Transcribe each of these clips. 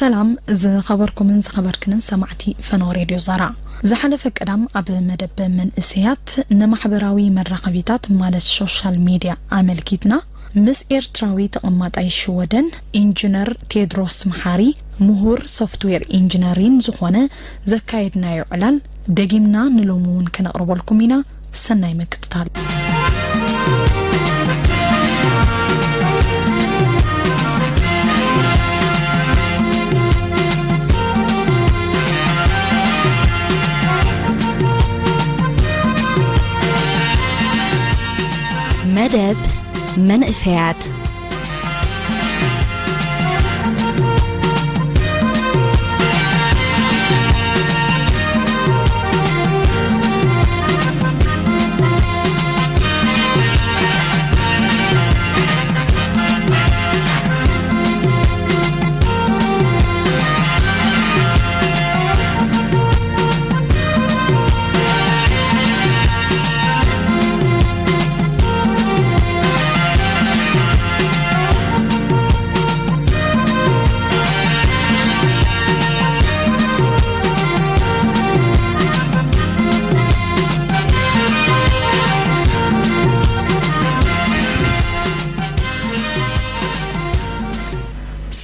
سلام خبركم من خبركن سمعتي فنو راديو زرع زحلف قدام اب مدب من اسيات نمحبراوي مراقبيتات مال السوشيال ميديا عملكيتنا مس إيرتراوي تقمات أي شودن إنجنر تيدروس محاري مهور سوفتوير إنجنرين زخونة زكايدنا يعلن دقيمنا نلومون كنقرب لكم هنا سناي مكتتال مدب من إسهات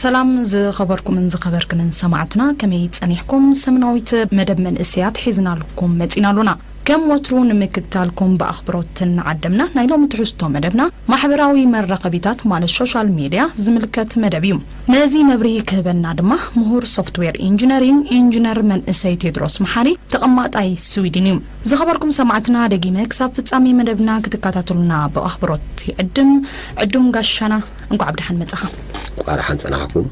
سلام خبركم من خبركن سمعتنا كما يتصنيحكم سمناويت مدب من اسيات حيزنا لكم متينا لنا كم وترون مكتالكم بأخبارات عدمنا نايلوم تحستو مدبنا محبراوي مرقبيتات مال السوشيال ميديا زملكت مدبيوم نازي مبريه كهبنا دمه مهور سوفتوير انجينر من اسي تيدروس محاري تقمات اي سويدينيوم زخبركم سمعتنا دقيمة كساب تسامي مدبنا كتكاتاتلنا بأخبارات عدوم قاشانا انكو عبدحان متخا وعرحان سنحكم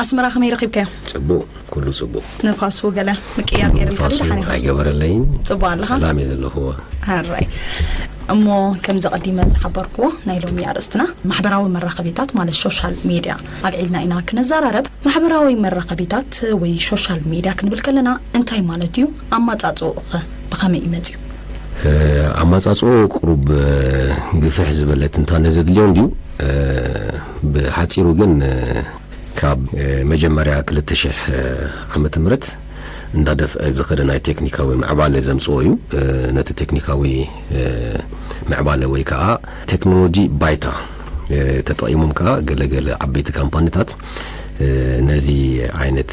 أسمرا خمي رقيبك صبو كله صبو نفاسو قلا مكيار غير نفاسو أجبر اللين صبو الله سلام يزل هو هالرأي أمو كم زقديمة زحبركو نايلوم يارستنا محبراوي مرقبيتات مال السوشيال ميديا قالعلنا إنا كنزارب محبراوي مرقبيتات وي سوشيال ميديا كنبلكلنا انتاي مالتيو أما تاصو بخمي إيمتيو أما تاصو قرب قفح زبلت انتا نزد اليوم ديو بحاتيرو جن كاب مجمريا كلتشح عمت مرت ندادف زخدنا تكنيكاوي معبالة زمصويو نت تكنيكاوي معبالة ويكا تكنولوجي بايتا تطعيمهم كا قل عبيت كامبانيتات نزي عينت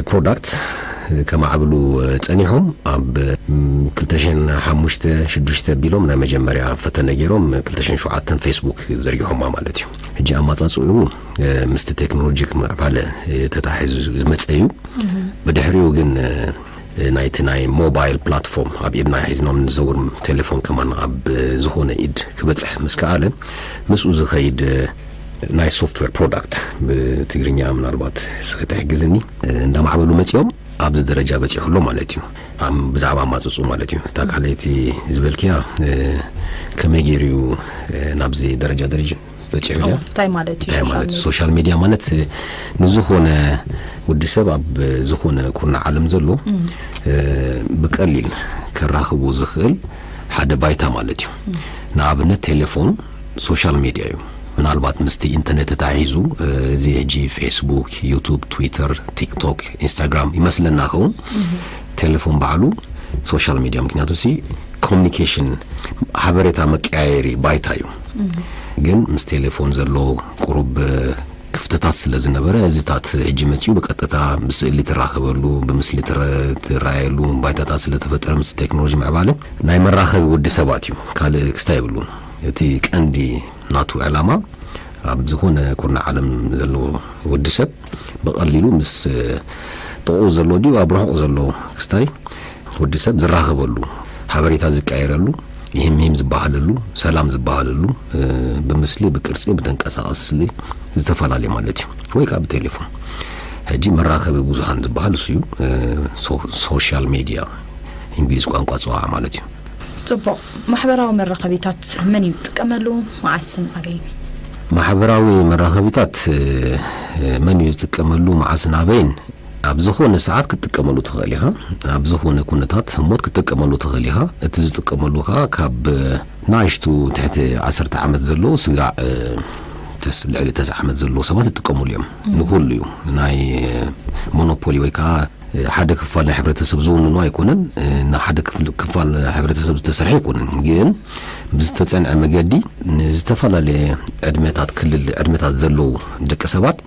برودكت كما عبلوا تانيهم اب كلتشن حمشته شدشته بيلوم نا مجمريا فتنجيروم كلتشن شوعاتن فيسبوك زريهم مالتيو هجي اما تصويو مست تكنولوجيك معباله تتحيز مصيو بدحريو جن ناي موبايل بلاتفورم اب ابنا حيزنا من زور تليفون كمان اب زخونه ايد كبصح مسكاله مسو زخيد ناي سوفتوير برودكت بتجرينيا من اربات سخيتحجزني عندما عملوا متيوم ابز درجه بصيحلو مالتيو ام بزعبا ماصصو مالتيو تاقاليتي زبلكيا كميجيريو نابزي درجه بصيحلو تاي مالتي سوشيال ميديا مالت نزخونه ود سبب زخونه كنا عالم زلو بقليل كراخبو زخل حدا بايتا مالتيو نابنه تليفون سوشيال ميديا من البعض مستي انترنت تعيزو زي جي فيسبوك يوتيوب تويتر تيك توك انستغرام يمثلنا هون تليفون بعلو سوشيال ميديا مكنياتو سي كوميونيكيشن حبرتا مقايري بايتايو جن مس تليفون زلو قرب كفتات ስለዝነበረ እዚታት እጅ መጪው በቀጥታ ምስል ሊተራኸበሉ በምስል ተራየሉ ባይታታ ስለተፈጠረ ምስ ቴክኖሎጂ ማዕባለ ናይ መራኸብ ወድ ሰባት እዩ ካለ ክስታይብሉ እቲ ቀንዲ ናቱ ዓላማ ኣብዝኾነ ኩርና ዓለም ዘሎ ወድ ሰብ በቀሊሉ ምስ ጥቁ ዘሎ ዲው ኣብርሑ ዘሎ ክስታይ ወድ ሰብ ዝራኸበሉ ሓበሬታ ዝቀየረሉ ይህም ዝባሃለሉ ሰላም ዝባሃለሉ በምስሊ በቅርጽ በተንቀሳቀስሊ ዝተፈላለ ማለት እዩ ወይ ካብ ቴሌፎን هجي مراخب ብዙሃን ዝባሃል እዩ ሶሻል ሚዲያ እንግሊዝ ቋንቋ ጽዋ ማለት እዩ ጽቡቅ ማህበራዊ መራኸቢታት ምን ይጥቀመሉ ማዓስን አበይ ማህበራዊ መራኸቢታት ምን ይጥቀመሉ ማዓስን አበይን أبزخون ساعات كتكملوا تغليها أبزخون كونتات هموت كتكملوا تغليها تزتكملوها كاب نايشتو تحت 10 عامات زلو سقع لعل تزعمت زلو سبات تقوموا اليوم نقول اليوم ناي مونوبولي ويكا حدا كفال حبرتسب زون نو يكونن نا حدا كفال حبرتسب تسرح يكونن ግን بزتصنع مجدي زتفلالي ادميتات كل ادميتات زلو دق سبات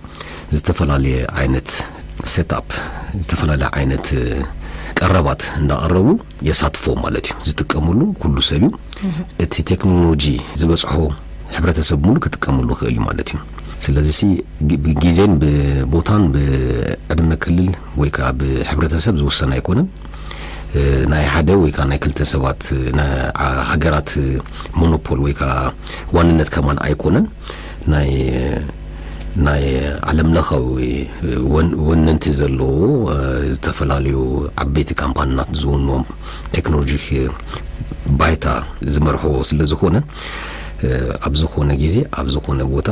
زتفلالي عينت سيت اب زتفلالي عينت ቀረባት እንዳቀረቡ የሳትፎ ማለት ነው ዝጥቀሙሉ ሁሉ ሰቢው እቲ ቴክኖሎጂ ዝበጽሖ ህብረተሰብ ሙሉ ከተቀመሉ ኸሊ ማለት ነው ስለዚህ ጊዜን በቦታን በአድመ ክልል ወይካ በህብረተሰብ ዝወሰነ አይኮንም ናይ ሓደ ወይካ ናይ ክልተ ሰባት ሀገራት ሞኖፖል ወይካ ዋንነት ከማን አይኮነን ናይ ዓለም ለኻዊ ወንንቲ ዘሎ ዝተፈላልዩ ዓበይቲ ካምፓኒታት ዝውኖም ቴክኖሎጂ ባይታ ዝመርሖ ስለ ዝኾነ ኣብ ዝኾነ ጊዜ ኣብ ዝኾነ ቦታ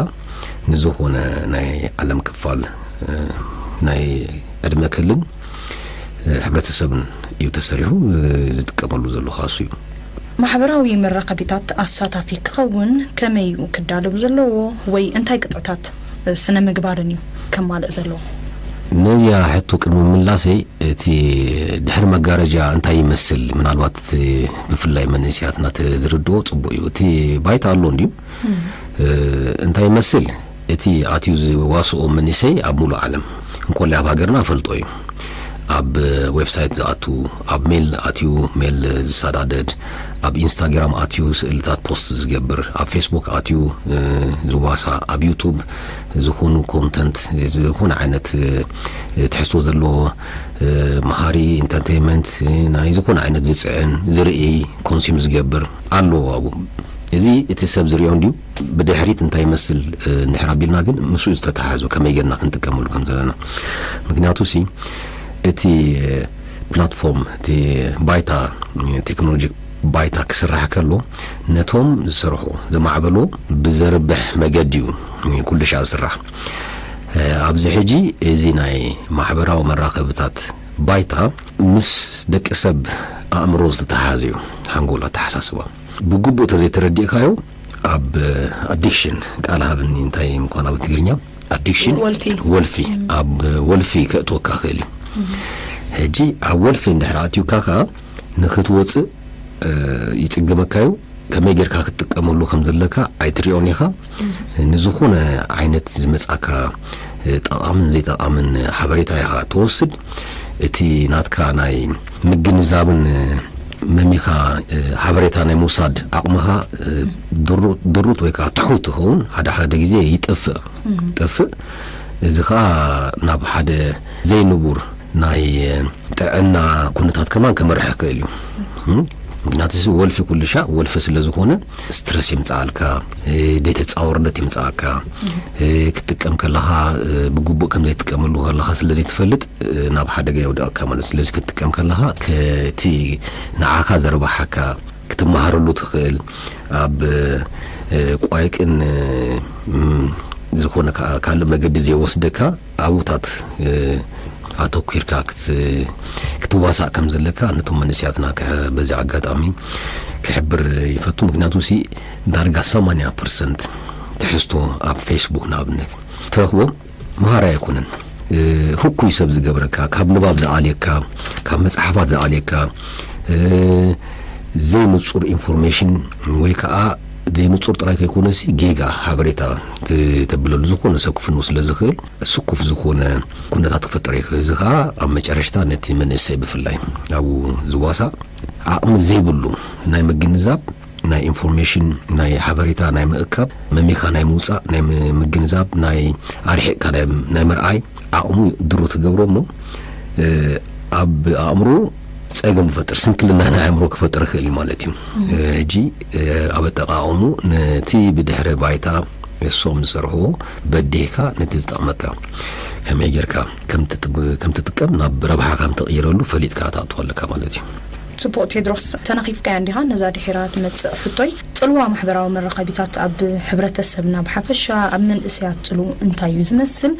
ንዝኾነ ናይ ዓለም ክፋል ናይ ዕድመ ክልል ሕብረተሰብን እዩ ተሰሪሑ ዝጥቀመሉ ዘሎ ኻሱ እዩ ማሕበራዊ መራኸቢታት አሳታፊ ክኸውን ከመይ ክዳለብ ዘለዎ ወይ እንታይ ቅጥዕታት ስነ ምግባርን እዩ ከማልእ ዘለዎ ነዚያ ሕቶ ቅድሚ ምላሰይ እቲ ድሕሪ መጋረጃ እንታይ ይመስል ምናልባት ብፍላይ መንእስያትና ተዝርድዎ ጽቡቅ እዩ እቲ ባይታ ኣሎ እንዲሁ እንታይ ይመስል እቲ ኣትዩ ዝዋስኦ መንእሰይ ኣብ ሙሉእ ዓለም እንኮላ ኣብ ሃገርና ፈልጦ እዩ ኣብ ዌብሳይት ዝኣቱ ኣብ ሜል ኣትዩ ሜል ዝሰዳደድ ኣብ ኢንስታግራም ኣትዩ ስእልታት ፖስት ዝገብር ኣብ ፌስቡክ ኣትዩ ዝዋሳ ኣብ ዩቱብ ዝኾኑ ኮንተንት ዝኾነ ዓይነት ትሕዝቶ ዘለዎ መሃሪ ኢንተርቴይንመንት ናይ ዝኾነ ዓይነት ዝጽዕን ዝርኢ ኮንሱም ዝገብር ኣሎ ኣብኡ እዚ እቲ ሰብ ዝሪኦ እንዲሁ ብድሕሪት እንታይ ይመስል ንሕራቢልና ግን ምስኡ ዝተተሓዙ ከመይ ጌርና ክንጥቀመሉ ከም ዘለና ምክንያቱ ሲ እቲ ፕላትፎርም እቲ ባይታ ቴክኖሎጂ ባይታ ክስራሕ ከሎ ነቶም ዝሰርሑ ዝማዕበሉ ብዘርብሕ መገዲ እዩ ኩሉ ሻ ዝስራሕ ኣብዚ ሕጂ እዚ ናይ ማሕበራዊ መራኸቢታት ባይታ ምስ ደቂ ሰብ ኣእምሮ ዝተተሓዘ እዩ ሃንጎላ ተሓሳስባ ብግቡእ ተዘይተረዲእካዮ ኣብ አዲክሽን ቃል ሃብኒ እንታይ ምኳን ኣብ ትግርኛ አዲክሽን ወልፊ ኣብ ወልፊ ከእትወካ ኽእል እዩ ሕጂ ኣብ ወልፊ እንድሕር ኣትዩካ ንኽትወፅእ ይጽገመካዩ ከመይ ጌርካ ክትጥቀመሉ ከም ዘለካ ኣይትሪኦን ኢኻ ንዝኾነ ዓይነት ዝመጻካ ጠቃምን ዘይጠቃምን ሓበሬታ ኢኻ ትወስድ እቲ ናትካ ናይ ምግንዛብን መሚኻ ሓበሬታ ናይ ሙሳድ ኣቕምኻ ድሩት ወይካ ትሑት ኸውን ሓደ ጊዜ ይጠፍእ እዚ ኸዓ ናብ ሓደ ዘይንቡር ናይ ጥዕና ኩነታት ከማን ከመርሕ ክእል እዩ ምክንያቱ ወልፊ ኩሉ ሻ ወልፊ ስለ ዝኾነ ስትረስ ይምጻልካ ደተጻወርነት ይምጻልካ ክትጥቀም ከለኻ ብግቡእ ከም ዘይትጥቀመሉ ከለኻ ስለዚ ትፈልጥ ናብ ሓደጋ ይወድቕካ ማለት ስለዚ ክትጥቀም ከለኻ ከቲ ንዓኻ ዘርባሓካ ክትመሃረሉ ትኽእል ኣብ ቋይቅን ዝኾነ ካልእ መገዲ ዘይወስደካ ኣብታት አተኩርካ ክትዋሳእ ከም ዘለካ ነቶም መንእስያትና በዚ አጋጣሚ ክሕብር ይፈቱ ምክንያቱ ሲ ዳርጋ 80% ትሕዝቶ ኣብ ፌስቡክ ናብነት ትረኽቦ መሃራ ይኩንን ሁኩይ ሰብ ዝገብረካ ካብ ንባብ ዝኣልየካ ካብ መጽሓፋት ዝኣልየካ ዘይንጹር ኢንፎርሜሽን ወይ ከዓ ዘይንጹር ጥራይ ከይኮነሲ ጌጋ ሓበሬታ ተብለሉ ዝኾነ ሰብ ክፍኑ ስለ ዝኽእል ስኩፍ ዝኾነ ኩነታት ክፈጠር ይኽእል እዚ ከዓ ኣብ መጨረሽታ ነቲ መንእሰይ ብፍላይ ኣብኡ ዝዋሳ ዓቕሚ ዘይብሉ ናይ ምግንዛብ ናይ ኢንፎርሜሽን ናይ ሓበሬታ ናይ ምእካብ መሚኻ ናይ ምውፃእ ናይ ምግንዛብ ናይ ኣርሒቕካ ናይ ምርኣይ ዓቕሙ ድሩ ትገብሮ እሞ ኣብ ኣእምሮ ጸገም ፈጥር ስንክልና ናይ ኣእምሮ ክፈጥር ይኽእል ማለት እዩ ሕጂ ኣብ ኣጠቓቕሙ ነቲ ብድሕሪ ባይታ እሶም ዝሰርሕዎ በዲህካ ነቲ ዝጠቕመካ ከመይ ጌርካ ከም ትጥቀም ናብ ረብሓ ከም ተቕይረሉ ፈሊጥካ ተኣትዎ ኣለካ ማለት እዩ ጽቡቅ ቴድሮስ ተነኺፍካ እንዲሃ ነዛ ድሒራት መጽእ ሕቶይ ጽልዋ ማሕበራዊ መራኸቢታት ኣብ ሕብረተሰብና ብሓፈሻ ኣብ መንእስያት ጽሉ እንታይ እዩ ዝመስል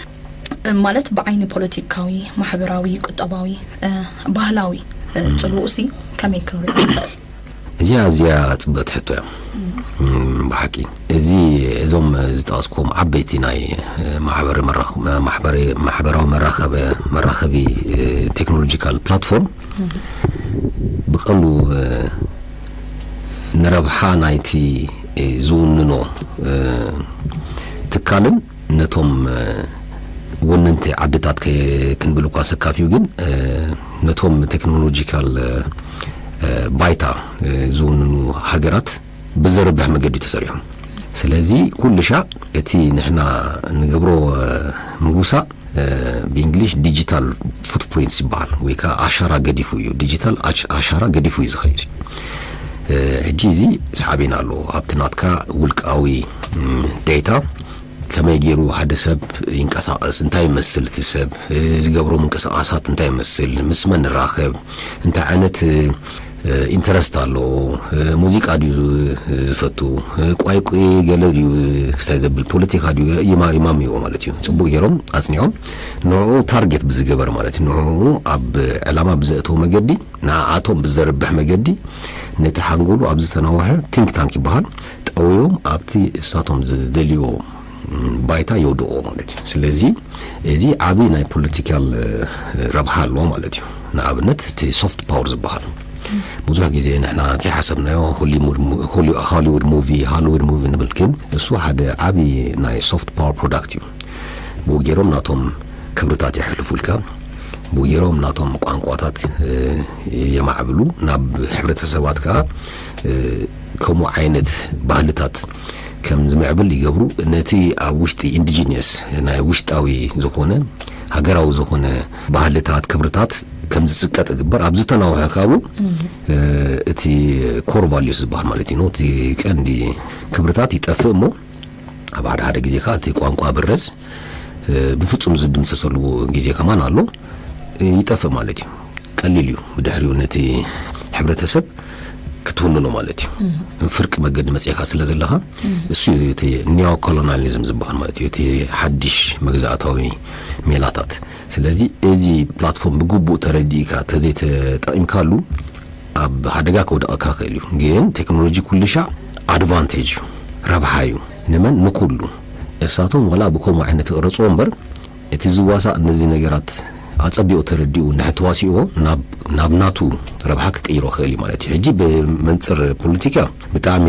ማለት ብዓይኒ ፖለቲካዊ ማሕበራዊ ቁጠባዊ ባህላዊ ጽሉሲ ከመይ ክንሪኦ እዚያ ጽበት ሕቶ እያ ብሓቂ እዚ እዞም ዝጣስኩም ዓበይቲ ናይ ማሕበራዊ መራኸቢ ቴክኖሎጂካል ፕላትፎርም ብቐንዱ ንረብሓ ናይቲ ዝውንኖ ትካልን ነቶም ወነንቲ ዓድታት ክንብልኳ ሰካፊው ግን ነቶም ቴክኖሎጂካል ባይታ ዝውንኑ ሃገራት بزربح مجدي تسريحهم سلازي كل شيء يتي نحنا نجبره موسى بإنجليش ديجيتال فوتبرينتس بال ويكا 10 قديفويو ديجيتال 10 قديفوي زخير جيزي صحابينا له ابتناتكا ولقاوي داتا كما يجيرو حد سب ينقصاص انت يمثل تسب يجبروا منقصاصات انت يمثل مسمن الراخب انت عانت ኢንተረስት አለው ሙዚቃ ዲዩ ዝፈቱ ቋይ ገለሪው ሳይዘብል ፖለቲካ ዲዩ ይማሚው ማለት እዩ ጽቡቅ ገሮም አጽኒዮም ነው ታርጌት ብዝገበር ማለት ነው አብ ዓላማ ብዘእቶ መገዲ ናአቶም ብዘርብህ መገዲ ነቲ ሓንጎሉ አብ ዝተናወሐ ቲንክ ታንክ ይባሃል ጠውዮም አብቲ እሳቶም ዘደልዮ ባይታ ይወድኦ ማለት እዩ ስለዚ እዚ አቢ ናይ ፖለቲካል ረብሃ አለው ማለት እዩ ናኣብነት እቲ ሶፍት ፓወር ዝባሃል ብዙ ጊዜ ነና ከሐሰብናዮ ሆሊውድ ሙቪ ንብልክን እሱ ሓደ አቢ ናይ ሶፍት ፓወር ፕሮዳክት እዩ ቦጌሮም ናቶም ክብርታት ይሕልፉልካ ቦጌሮም ናቶም ቋንቋታት የማዕብሉ ናብ ሕብረተሰባት ካ ከሙ ዓይነት ባህልታት ከም ዝመዕብል ይገብሩ ነቲ ኣብ ውሽጢ ኢንዲጂነስ ናይ ውሽጣዊ ዝኾነ ሃገራዊ ዝኾነ ባህልታት ክብርታት كم زكات جبر عبد التناوح كابو تي كورباليوس بحر مالتي نوتي كان دي كبرتاتي تفهمو بعد هذا جزء كاتي قوانقوا برز بفتشم زد مسلسلو جزء كمان علو يتفهم مالتي قليليو بدحريو نتي حبرتسب كتونو مالتي فرق مقد مسيخا سلازلها السو تي نيو كولوناليزم زبحر مالتي تي حدش مجزاتاوي ميلاتات ስለዚህ እዚህ ፕላትፎርም በጉቡ ተረዲካ ተዘይተ ጣይምካሉ አብ ሀደጋ ከወደቃ ከልዩ ግን ቴክኖሎጂ ኩልሻ አድቫንቴጅ ረብሃዩ ነመን ንኩሉ እሳቶም ወላ በኮም አይነት ረጾ ወንበር እቲ ዝዋሳ እነዚህ ነገራት አጸቢው ተረዲው ነህትዋሲኦ ናብናቱ ረብሃ ከቀይሮ ከሊ ማለት ይሄ ጂ በመንጽር ፖለቲካ በጣም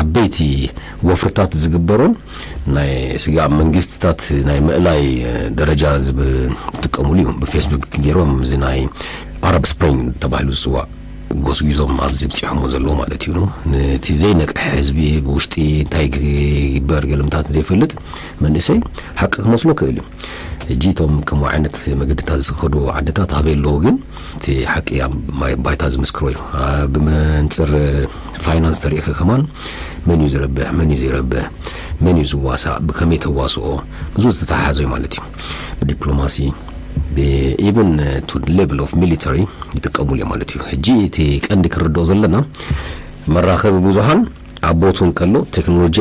ዓበይቲ ወፍርታት ዝግበሩን ናይ ስጋ መንግስትታት ናይ ምዕላይ ደረጃ ዝጥቀሙሉ በፌስቡክ ገሮም ዝናይ አረብ ስፕሪንግ ተባሂሉ ዝዋ ጎስጊዞም ኣብዚ ብጽሕሙ ዘሎ ማለት እዩ ነቲ ዘይነቅ ህዝቢ ውሽጢ እንታይ ይግበር ገለምታት ዘይፈልጥ መንእሰይ ሓቂ መስሎ ከእሉ እጂቶም ከም ዓይነት መገድታት ዝኸዱ ዓድታት ኣበየለው ግን እቲ ሓቂ ባይታ ዝምስክሮ እዩ ብመንፅር ፋይናንስ ተሪእከ ከማን መን እዩ ዝረብሕ መን እዩ ዘይረብሕ መን እዩ ዝዋሳእ ብከመይ ተዋስኦ ብዙ ዝተሓሓዘ ማለት እዩ ብዲፕሎማሲ even to the level of military ይጥቀሙሉ ማለት እዩ እጂ እቲ ቀንዲ ክርዶ ዘለና መራኸብ ብዙሃን አቦቱን ከሎ ቴክኖሎጂ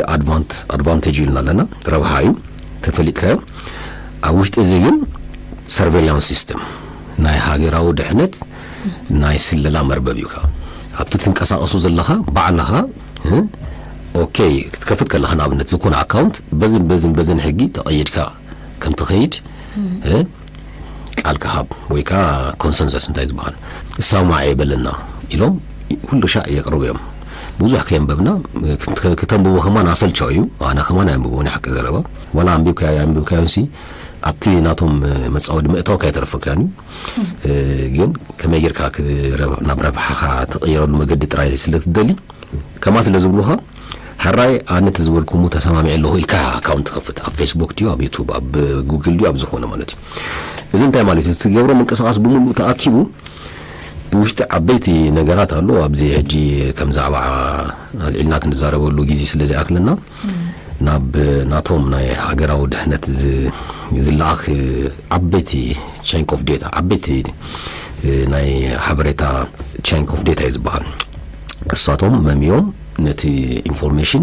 አድቫንቴጅ ይልናለና ረብሃዩ ተፈልከ አውሽጥ እዚግን ሰርቬይላንስ ሲስተም ናይ ሃገራዊ ድሕነት ናይ ስለላ መርበብዩካ ኣብቲ ትንቀሳቀሱ ዘለኻ ባዕልኻ ኦኬ ክትከፍት ከለኻ ንኣብነት ዝኾነ አካውንት በዝን ሕጊ ተቀይድካ ከም ትኸይድ ቃል ከሃብ ወይካ ኮንሰንሰስ እንታይ ዝባሃል ሰማይ በለና ኢሎም ሁሉ ሻእ የቅርበዮም ብዙሕ ከንበብና ከተንብቦ ከማን አሰልቻው እዩ አና ከማን አንብቦኒ ሐቅ ዘረባ ወላ አንብብካዩሲ ኣብቲ ናቶም መጻወድ መእታው ካይተረፈካኒ ግን ከመየርካ ናብ ረብሓኻ ተቀይረሉ መገዲ ጥራይ ስለትደሊ ከማ ስለዝብሉኻ حراي أنا تزوركم متسامع له إلكا أكاونت خفت على فيسبوك ديو على يوتيوب على جوجل ديو على زخونة مالتي إذا أنت مالتي تجبروا من قصص بملو تأكيبو بوشت عبيتي نجارات هلو أبزي هجي كم زعبع العلنا كنزاره ولو جيزي سلزي أكلنا ناب ناتهم ناي حجراو دهنت زلاخ عبيتي chain of data عبيتي ناي حبرتا chain of data يزبان قصتهم مميوم نتي information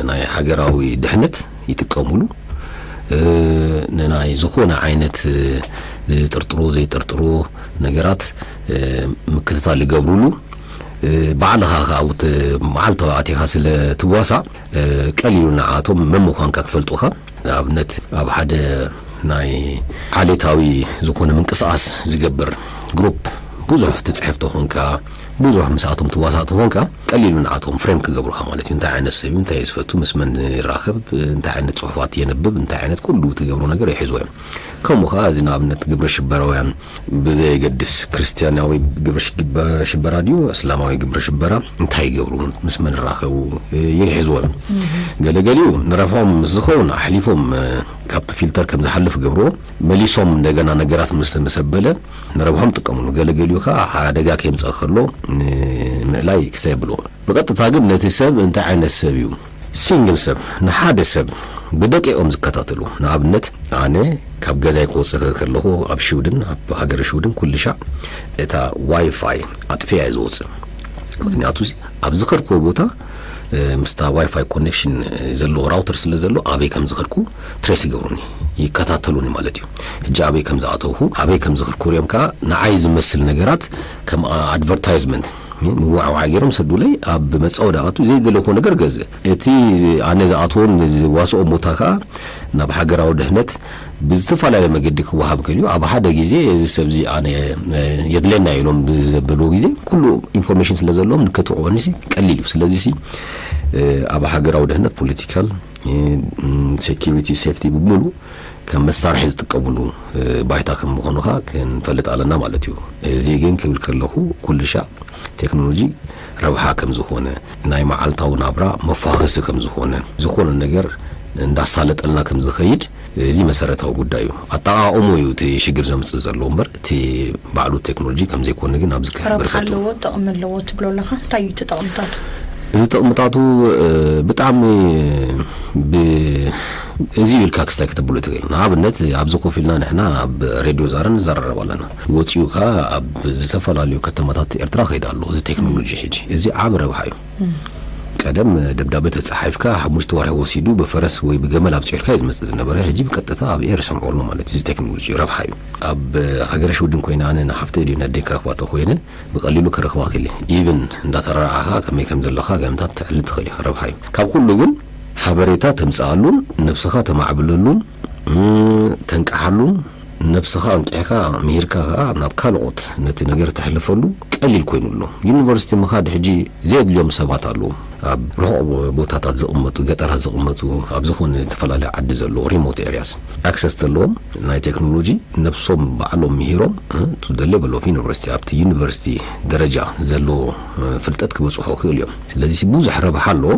ناي حجراوي دهنت يتقاملو ناي زخونا عينت زي ترطرو نجارات مكتتا اللي قبرولو بعلها أوت معلتها أتيها سل تواسع قليلنا عاتهم ممخان كفلتوها أبنت أب حدا ناي حالتاوي زكون من قصاص زجبر جروب بوزح تتصحفتو هونكا بوزح مساعتهم تواسعتو هونكا قليل من عاتهم فريم كقبرها مالتي انت عين السبي انت يسفتو مسمن راخب انت عين صحفات ينبب انت عين كله تقبرو نجر يحزوا كم خازنا ابنت قبر شبراويان بزي قدس كريستياناوي قبر شبرا ديو اسلاماوي قبر شبرا انت يقبرو مسمن راخو يحزوا قالوا نرفعهم مزخون احليفهم كابت فلتر كم زحلف قبرو مليصوم እንደገና ነገራት መስበለ نربهم تقمنوا قالوا خا አደጋ ከመጽኸሎ ላይ ክሰብሎ በቀጥታ ግን ነትሰብ እንተ አይነት ሰብዩ ሲንግል ሰብ ንሓደ ሰብ በደቂኦም ዝከታተሉ ንኣብነት ኣነ ካብ ገዛይ ቆጽኸ ከለኹ ኣብ ሽውድን ኣብ ሃገር ሽውድን ኩልሻ እታ ዋይፋይ ኣጥፊያ ይዞጽ ምክንያቱ ኣብ ዝኸርኩ ቦታ ምስታ ዋይፋይ ኮኔክሽን ዘሎ ራውተር ስለ ዘሎ ኣበይ ከም ዝኸርኩ ትሬስ ይገብሩኒ ይከታተሉኒ ማለት እዩ እጃ ኣበይ ከም ዝኣተውሁ ኣበይ ከም ዝኸርኩ ሪኦም ካ ንዓይ ዝመስል ነገራት ከም ኣድቨርታይዝመንት ምዋዕዋዕ ገይሮም ሰዱለይ ኣብ መጻው ዳኣቱ ዘይደለኮ ነገር ገዘ እቲ ኣነ ዝኣተውን ዋስኦ ቦታ ካ ናብ ሃገራዊ ድህነት ብዝተፈላለየ መገዲ ክወሃብ ከልዩ ኣብ ሓደ ግዜ እዚ ሰብዚ ኣነ የድለና ኢሎም ብዘበሉ ግዜ ኩሉ ኢንፎርሜሽን ስለ ዘለዎም ንከትዕወንሲ ቀሊል እዩ ስለዚህ ሲ ኣብ ሃገራዊ ድህነት ፖለቲካል ሴኩሪቲ ሴፍቲ ብሙሉ ከም መሳርሒ ዝጥቀሙሉ ባይታ ከም ምኾኑኻ ክንፈልጥ ኣለና ማለት እዩ እዚ ግን ክብል ከለኹ ኩልሻ ቴክኖሎጂ ረብሓ ከም ዝኾነ ናይ መዓልታዊ ናብራ መፋኸሲ ከም ዝኾነ ነገር እንዳሳለጠልና ከም ዝኸይድ እዚ መሰረታዊ ጉዳይ እዩ ኣጠቃቅሙ እዩ እቲ ሽግር ዘምጽእ ዘሎ እምበር እቲ ባዕሉ ቴክኖሎጂ ከም ዘይኮነ ግን ኣብዚ ክሕብር ፈቱ ረብሓ ጥቕሚ ኣለዎ ትብሎ ኣለኻ እንታይ እዩ ጥቕምታቱ እዚ ጥቕምታቱ ብጣዕሚ እዚ ኢልካ ክስታይ ክትብሎ ትኽእል ንኣብነት ኣብዚ ኮፍ ኢልና ንሕና ኣብ ሬድዮ ዛረን ንዘራረብ ኣለና ወፂኡካ ኣብ ዝተፈላለዩ ከተማታት ኤርትራ ከይዳ ኣሎ እዚ ቴክኖሎጂ ሕጂ እዚ ዓብ ረብሓ እዩ ቀደም ደብዳቤ ተጻሒፍካ 5 ወርሒ ወሲዱ በፈረስ ወይ በገመል ኣብጽሕካ ይዝመጽእ ዝነበረ ሕጂ በቀጥታ ኣብ ኤር ሰምዖሉ ማለት እዚ ቴክኖሎጂ ረብሓ እዩ ኣብ ሃገር ሽውድን ኮይና ኣነ ሓፍተ ዲና ደክራፋቶ ኮይነ በቀሊሉ ከረኽባ ከሊ ኢቭን እንዳተራኣኻ ከመይ ከም ዘለኻ ገምታት ትዕል ትኽእል ረብሓ እዩ ካብ ኩሉ ግን ሓበሬታ ተምጽኣሉን ነፍስኻ ተማዕብለሉን ተንቀሓሉን ነፍስኻ አንቂሕካ ምሂርካ ናብ ካልኦት ነቲ ነገር ተሕልፈሉ ቀሊል ኮይኑሎ ዩኒቨርሲቲ ምኻድ ሕጂ ዘድልዮም ሰባት ኣለው ኣብ ርሑቕ ቦታታት ዝቕመጡ ገጠራት ዝቕመጡ ኣብ ዝኾነ ተፈላለየ ዓዲ ዘሎ ሪሞት ኤሪያስ ኣክሰስ ዘለዎም ናይ ቴክኖሎጂ ነፍሶም ባዕሎም ምሂሮም ቱ ዘ ሌቨል ኦፍ ዩኒቨርሲቲ ኣብቲ ዩኒቨርሲቲ ደረጃ ዘሎ ፍልጠት ክበጽሑ ክእል እዮም ስለዚ ብዙሕ ረብሓ ኣሎ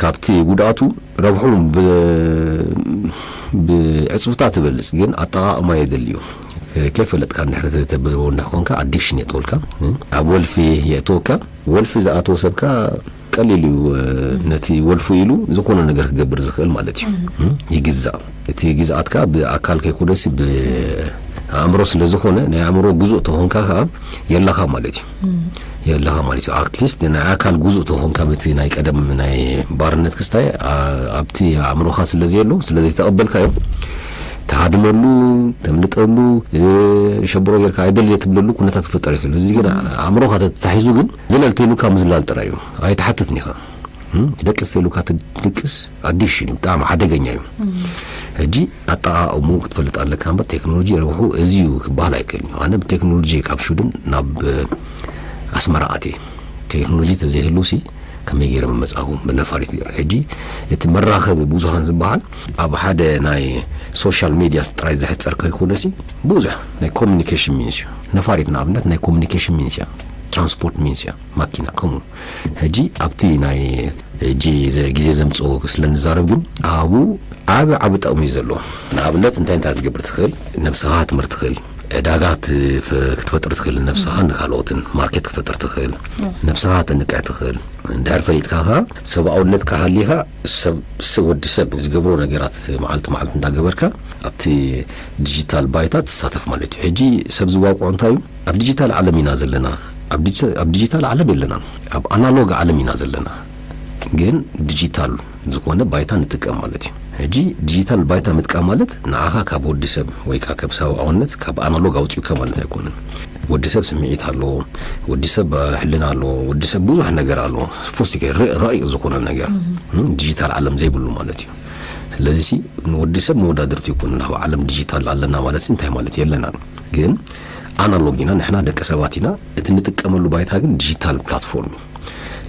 ካብቲ ጉዳቱ ረብሑን ብዕጽፍታት ትበልጽ ግን ኣጠቃቅማ የድልዩ ከፈለጥካ ንሕረተ ተበወና ኮንካ አዲክሽን የጥወልካ ኣብ ወልፊ የጥወካ ወልፊ ዝኣተወ ሰብካ ቀሊል እዩ ነቲ ወልፉ ኢሉ ዝኾነ ነገር ክገብር ዝኽእል ማለት እዩ ይግዛእ እቲ ግዛኣትካ ብኣካል ከይኮነስ ብኣእምሮ ስለ ዝኾነ ናይ ኣእምሮ ጉዙእ ተኾንካ የለኻ ማለት እዩ የለኻ ማለት እዩ አትሊስት ናይ ኣካል ጉዙእ ተኾንካ በቲ ናይ ቀደም ናይ ባርነት ክስታይ ኣብቲ ኣእምሮኻ ስለዘየሎ ስለዚ ተቀበልካዮ ታድመሉ ተምልጠሉ ሸብሮ ጌርካ አይደል የትብለሉ ኩነታት ተፈጠረ ይኽእል እዚ ግን ኣእምሮኻ ተታሒዙ ግን ዘለልተሉ ካብ ዝላል ጥራዩ ኣይተሓትትኒኻ ደቅስ ተሉካ ትድቅስ አዲክሽን በጣም አደገኛ እዩ እጂ አጣቃሙ ክትፈልጥ ኣለካ እምበር ቴክኖሎጂ ረብሑ እዚዩ ክባሃል አይከልም ኣነ ብቴክኖሎጂ ካብ ሹድን ናብ ኣስመራ ኣቴ ቴክኖሎጂ ተዘይህሉሲ ከመይ ገይረ መጻሁ በነፋሪት ገይረ ሕጂ እቲ መራኸቢ ብዙሃን ዝበሃል ኣብ ሓደ ናይ ሶሻል ሚዲያ ጥራይ ዝሕፀር ከይኮነሲ ብዙሕ ናይ ኮሚኒኬሽን ሚንስ ነፋሪት ንኣብነት ናይ ኮሚኒኬሽን ሚንስ ትራንስፖርት ሚንስ ማኪና ከምኡ ሕጂ ኣብቲ ናይ ጊዜ ዘምጽኦ ስለንዛረብ ግን ዓብ ጠቕሚ ዘሎ ንኣብነት እንታይ ትገብር ትኽእል ነብስኻ ትምህርቲ ትኽእል ዕዳጋት ክትፈጥር ትኽእል ነብስኻ ንካልኦትን ማርኬት ክትፈጥር ትኽእል ነብስኻ ተንቅዕ ትኽእል እንድሕር ፈሊጥካ ሰብኣውነት ካሃሊኻ ሰብ ወዲ ሰብ ዝገብሮ ነገራት መዓልቲ እንዳገበርካ ኣብቲ ዲጂታል ባይታ ትሳተፍ ማለት እዩ ሕጂ ሰብ ዝዋቅዖ እንታይ እዩ ኣብ ዲጂታል ዓለም ኢና ዘለና ኣብ ዲጂታል ዓለም የለና ኣብ አናሎግ ዓለም ኢና ዘለና ግን ዲጂታል ዝኾነ ባይታ ንጥቀም ማለት እዩ هجي ديجيتال بايتا متقا مالت نعاها كاب ودسب ወይ ካብ ሰብአውነት ካብ አናሎግ አውጪው ከማለት አይኮንም ወድሰብ ስሜት አለው ወድሰብ ህልና አለው ወድሰብ ብዙ ነገር አለው ፎስቲክ ራእይ ዝኮነ ነገር ዲጂታል ዓለም ዘይብሉ ማለት እዩ ስለዚህ ወድሰብ መወዳደርቱ ይኮን ነው ዓለም ዲጂታል አለና ማለት እንታይ ማለት የለና ግን አናሎግና ንሕና ደቀ ሰባቲና እንትንጥቀመሉ ባይታ ግን ዲጂታል ፕላትፎርም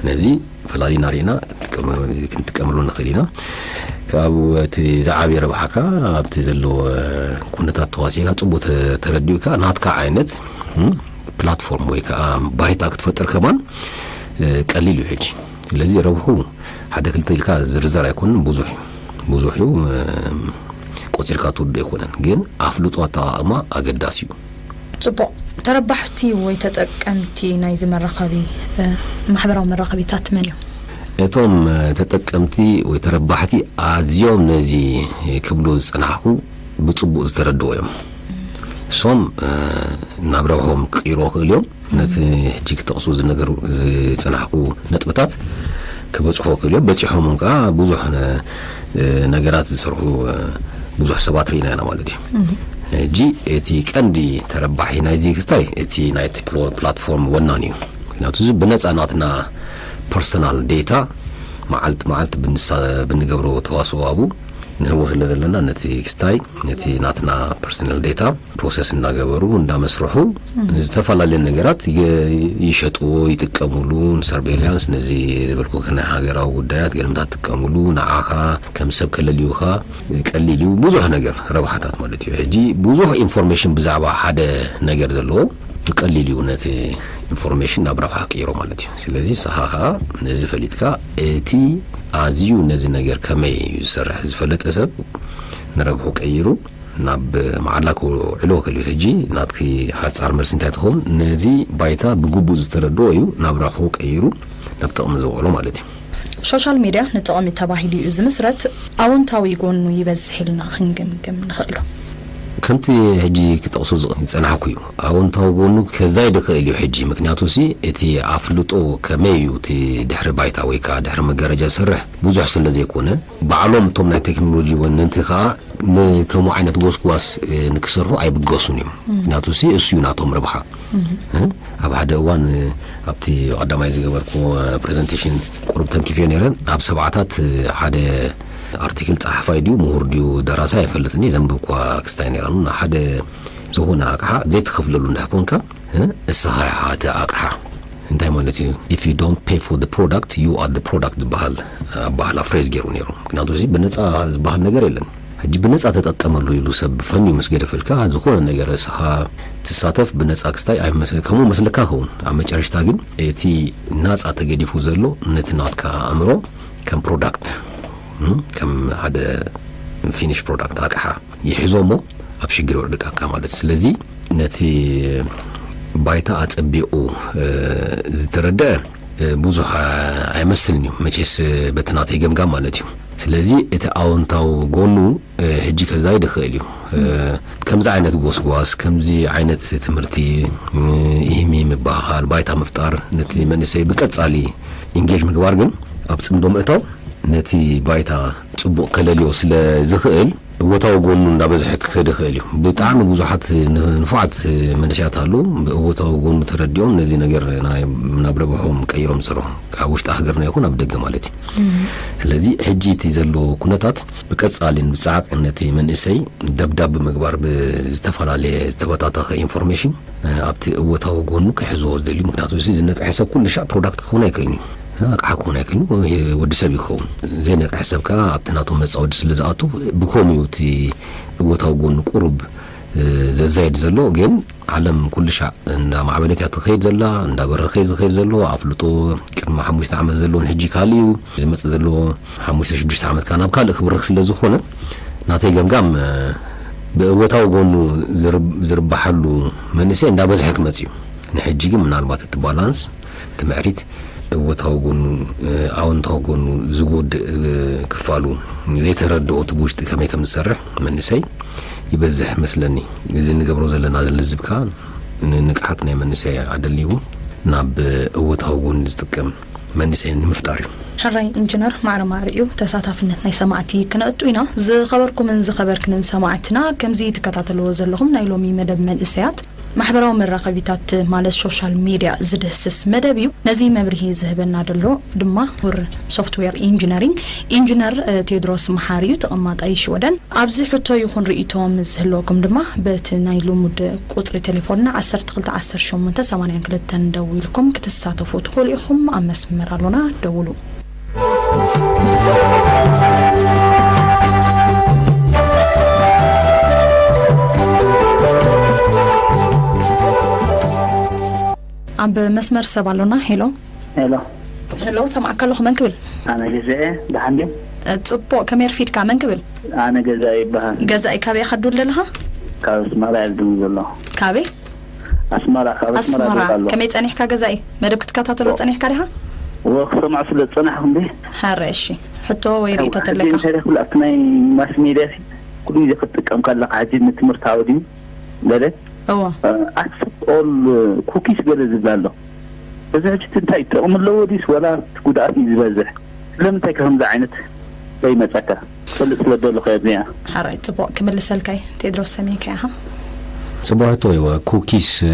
ነዚህ فلالينا رينا تكملوا نخلينا كابو تزعابي ربحكا بتزلو كونتا تواسيكا صبوت ترديوكا ناتكا عينت بلاتفورم ويكا بايتا كتفطر كمان قليل يحجي الذي ربحو حدا كلتلكا زرزر يكون بوزوحيو قصيركا تود يكونن ግን አፍልጦ አጣማ አገዳሲው صبو تربحتي ويتጠቀምتي نايز مرخبي محبراو مرخبيታት منيو እቶም ተጠቀምቲ ወይ ተረባሕቲ አዝዮም ነዚ ክብሉ ጽናሑ ብጽቡቅ ዝተረድዎም ሶም ናብራዎም ቅይሮ ክልዮም ነቲ ሕጂክ ተቕሱ ዝነገሩ ጽናሑ ነጥብታት ከበጽሖ ክልዮም በጽሖም እንካ ብዙሕ ነገራት ዝሰርሑ ብዙሕ ሰባት ሪና ማለት እዩ جي اتي كاندي تربحي نايزي كستاي اتي نايت بلاتفورم ونانيو ناتو بنصاناتنا بيرسونال داتا معلت بنغبرو تواصوابو نهو ስለዘለና ነቲ ክስታይ ነቲ ናትና ፐርሰናል ዴታ ፕሮሰስ እናገበሩ እንዳመስርሑ ዝተፈላልየ ነገራት ይሸጡ ይጥቀሙሉ ሰርቬይላንስ ነዚ ዝበልኩ ከነ ሃገራዊ ጉዳያት ገለምታት ተጥቀሙሉ ናዓኻ ከም ሰብ ከለልዩኻ ቀሊሉ ብዙሕ ነገር ረባሕታት ማለት እዩ ሕጂ ብዙሕ ኢንፎርሜሽን ብዛዕባ ሓደ ነገር ዘለዎ ቀሊሉ ነቲ ኢንፎርሜሽን ናብራኻ ቀይሮ ማለት እዩ ስለዚህ ሰሓኻ ነዚ ፈሊጥካ እቲ አዚዩ ነዚ ነገር ከመይ ይሰርሕ ዝፈለጠ ሰብ ነረብሑ ቀይሩ ናብ ማዓላኩ ዕሎ ከልዩ ሕጂ ናትኪ ሓጻር መልሲ እንታይ ትኾን ነዚ ባይታ ብግቡእ ዝተረድኦ እዩ ናብራሑ ቀይሩ ናብ ጥቕሚ ዝውዕሎ ማለት እዩ ሶሻል ሚዲያ ንጥቕሚ ተባሂሉ እዩ ዝምስረት ኣወንታዊ ጎኑ ይበዝሕ ኢልና ክንግምግም ንኽእሉ كنتي هجي كتقصد صنعكو اونتاو غونو كزايد خيليو هجي مكنياتوسي اتي افلطو كميو تي دحر بايتا ويكا دحر مغارجا سرح بوزح سلازي يكون بعلوم توم تكنولوجي وننتخا كمو عينت غوسكواس نكسرو اي بغوسونيم ناتوسي اسيو ناتوم ربحا اب هذا وان ابتي قداماي زغبركو بريزنتيشن قربتن كيف ينيرن اب سبعات هذا ارتيكل صحفاي ديو مهور ديو دراسه يفلتني زنبكوا كستاينيرانو حدا زهونا اقحا زي تخفللو نحبونكا الصحاحات اقحا انتي مالتي if you don't pay for the product you are the product بحال فريز غيرو نيرو كناتو زي بنصا بحال ነገር የለን እጅ በነጻ ተጠቀመሉ ይሉ ሰብ ፈኒ መስገደፈልካ ዝሆነ ነገር ሰሃ ተሳተፍ በነጻ ክስታይ አይመስከሙ መስለካ ሆን አመጨረሽታ ግን እቲ ናጻ ተገዲፉ ዘሎ ነትናትካ አምሮ ከም ፕሮዳክት كم هذا فينيش برودكت اقحا يحزومو ابشغير ودقاكا ማለት ስለዚህ ነቲ ባይታ አጽቢኡ ዝተረደ ብዙህ አይመስልኝ መቼስ በትናት ይገምጋ ማለት እዩ ስለዚህ እቲ አውንታው ጎኑ ህጂ ከዛ ይደኸልዩ ከምዛ አይነት ጎስጓስ ከምዚ አይነት ትምርቲ ይሄም ይምባሃል ባይታ መፍጣር ነቲ መንሰይ በቀጻሊ ኢንጌጅ ምግባር ግን አብጽምዶ መጣው ነቲ ባይታ ጽቡቅ ከለልዮ ስለ ዝኽእል ወታው ጎኑ እንዳበዝሕ ከደኸልዩ በጣም ብዙሓት ንፋዓት መንስያት አሉ ወታው ጎኑ ተረድዮም ነዚ ነገር ናብረበሆም ቀይሮም ሰሩ ካብ ውሽጣ ሀገርና ይኹን ኣብ ደገ ማለት እዩ ስለዚህ ሕጂ እቲ ዘሎ ኩነታት ብቀጻሊን ብጻዕቅ ነቲ መንእሰይ ደብዳብ ምግባር ብዝተፈላለየ ዝተበታተኸ ኢንፎርሜሽን ኣብቲ ወታው ጎኑ ክሕዞ ዝደልዩ ምክንያቱ እዚ ዝነቅሕ ሰብ ኩሉ ሻዕ ፕሮዳክት ክኸውን ኣይክእልኒ አቃኩና ይከኑ ወዲ ሰብ ይኹን ዘነ حسابካ አብተናቶ መጻወድ ስለዛአቱ ብኮሚዩቲ ወታው ጎን ቁርብ ዘዛይድ ዘሎ ግን ዓለም ኩልሻ እንዳ ማዕበለት ያተኸይድ ዘላ እንዳ በረኸይ ዝኸይድ ዘሎ አፍልጦ ቅድማ 5 ዓመት ዘሎ ሕጂ ካልዩ ዝመጽ ዘሎ 5-6 ዓመት ካናብ ካል ክብርክ ስለዝኾነ ናተይ ገምጋም በወታው ጎኑ ዝርባሐሉ መንሰ እንዳ በዝሕ ክመጽዩ ንሕጂ ግን ምናልባት ተባላንስ ትምዕሪት ወታው ጎኑ አውንታው ጎኑ ዝጎድ ክፋሉ ዘይተረድኦ ትቡሽት ከመይ ከም ዝሰርሕ መንሰይ ይበዝሕ መስለኒ እዚ ንገብሮ ዘለና ዝልዝብካ ንቅሓት ናይ መንሰይ ኣደልዩ ናብ ወታው ጎኑ ዝጥቀም መንሰይ ንምፍጣር حراي انجنير معرماريو تساتافنت ناي سماعتي كنأطوينا زي خبركم من زي خبركن سماعتنا كم زي تكتاتلو زلهم نايلومي مدب من الاسيات محبراو من رقبيتات مال السوشيال ميديا زدهسس مدبيو نزي مبرهي زهبنا دلو دما ور سوفتوير انجينير تيدروس محاريو تقماط ايش ودن ابزي حتى يكون رئيتهم زهلوكم دما بت نايلو مد قطر تليفوننا 10 تقلت 10 شومنت 82 دويلكم كتساتفوا تقوليكم ام مسمر علونا دولو عم بمسمر سبالونا هلو سمعك الله من قبل انا جزائي بحمدي تصبو كمير فيدك من قبل انا جزائي جزائي كابي خدوا لها كاب اسمرا يلدم الله كابي اسمرا كمي تصنيح كا جزائي مدب كتكاتلو تصنيح كاريها وخصم عسل تصنحهم به حرشي حتى ويري تتلكا شريك الأثناء ماس ميديا كل يجي تتكلم كان لك عزيز نتمر تعودي لا أكسب أول كوكيس جالس بالله إذا جت انتهي تقوم اللوديس ولا تقوداتني زبازح لم تكهم زعينت زي ما تكا كل سلد له خيبنيها حري تبغى كمل سلكاي تدرس سميك ها صباحتو كوكيس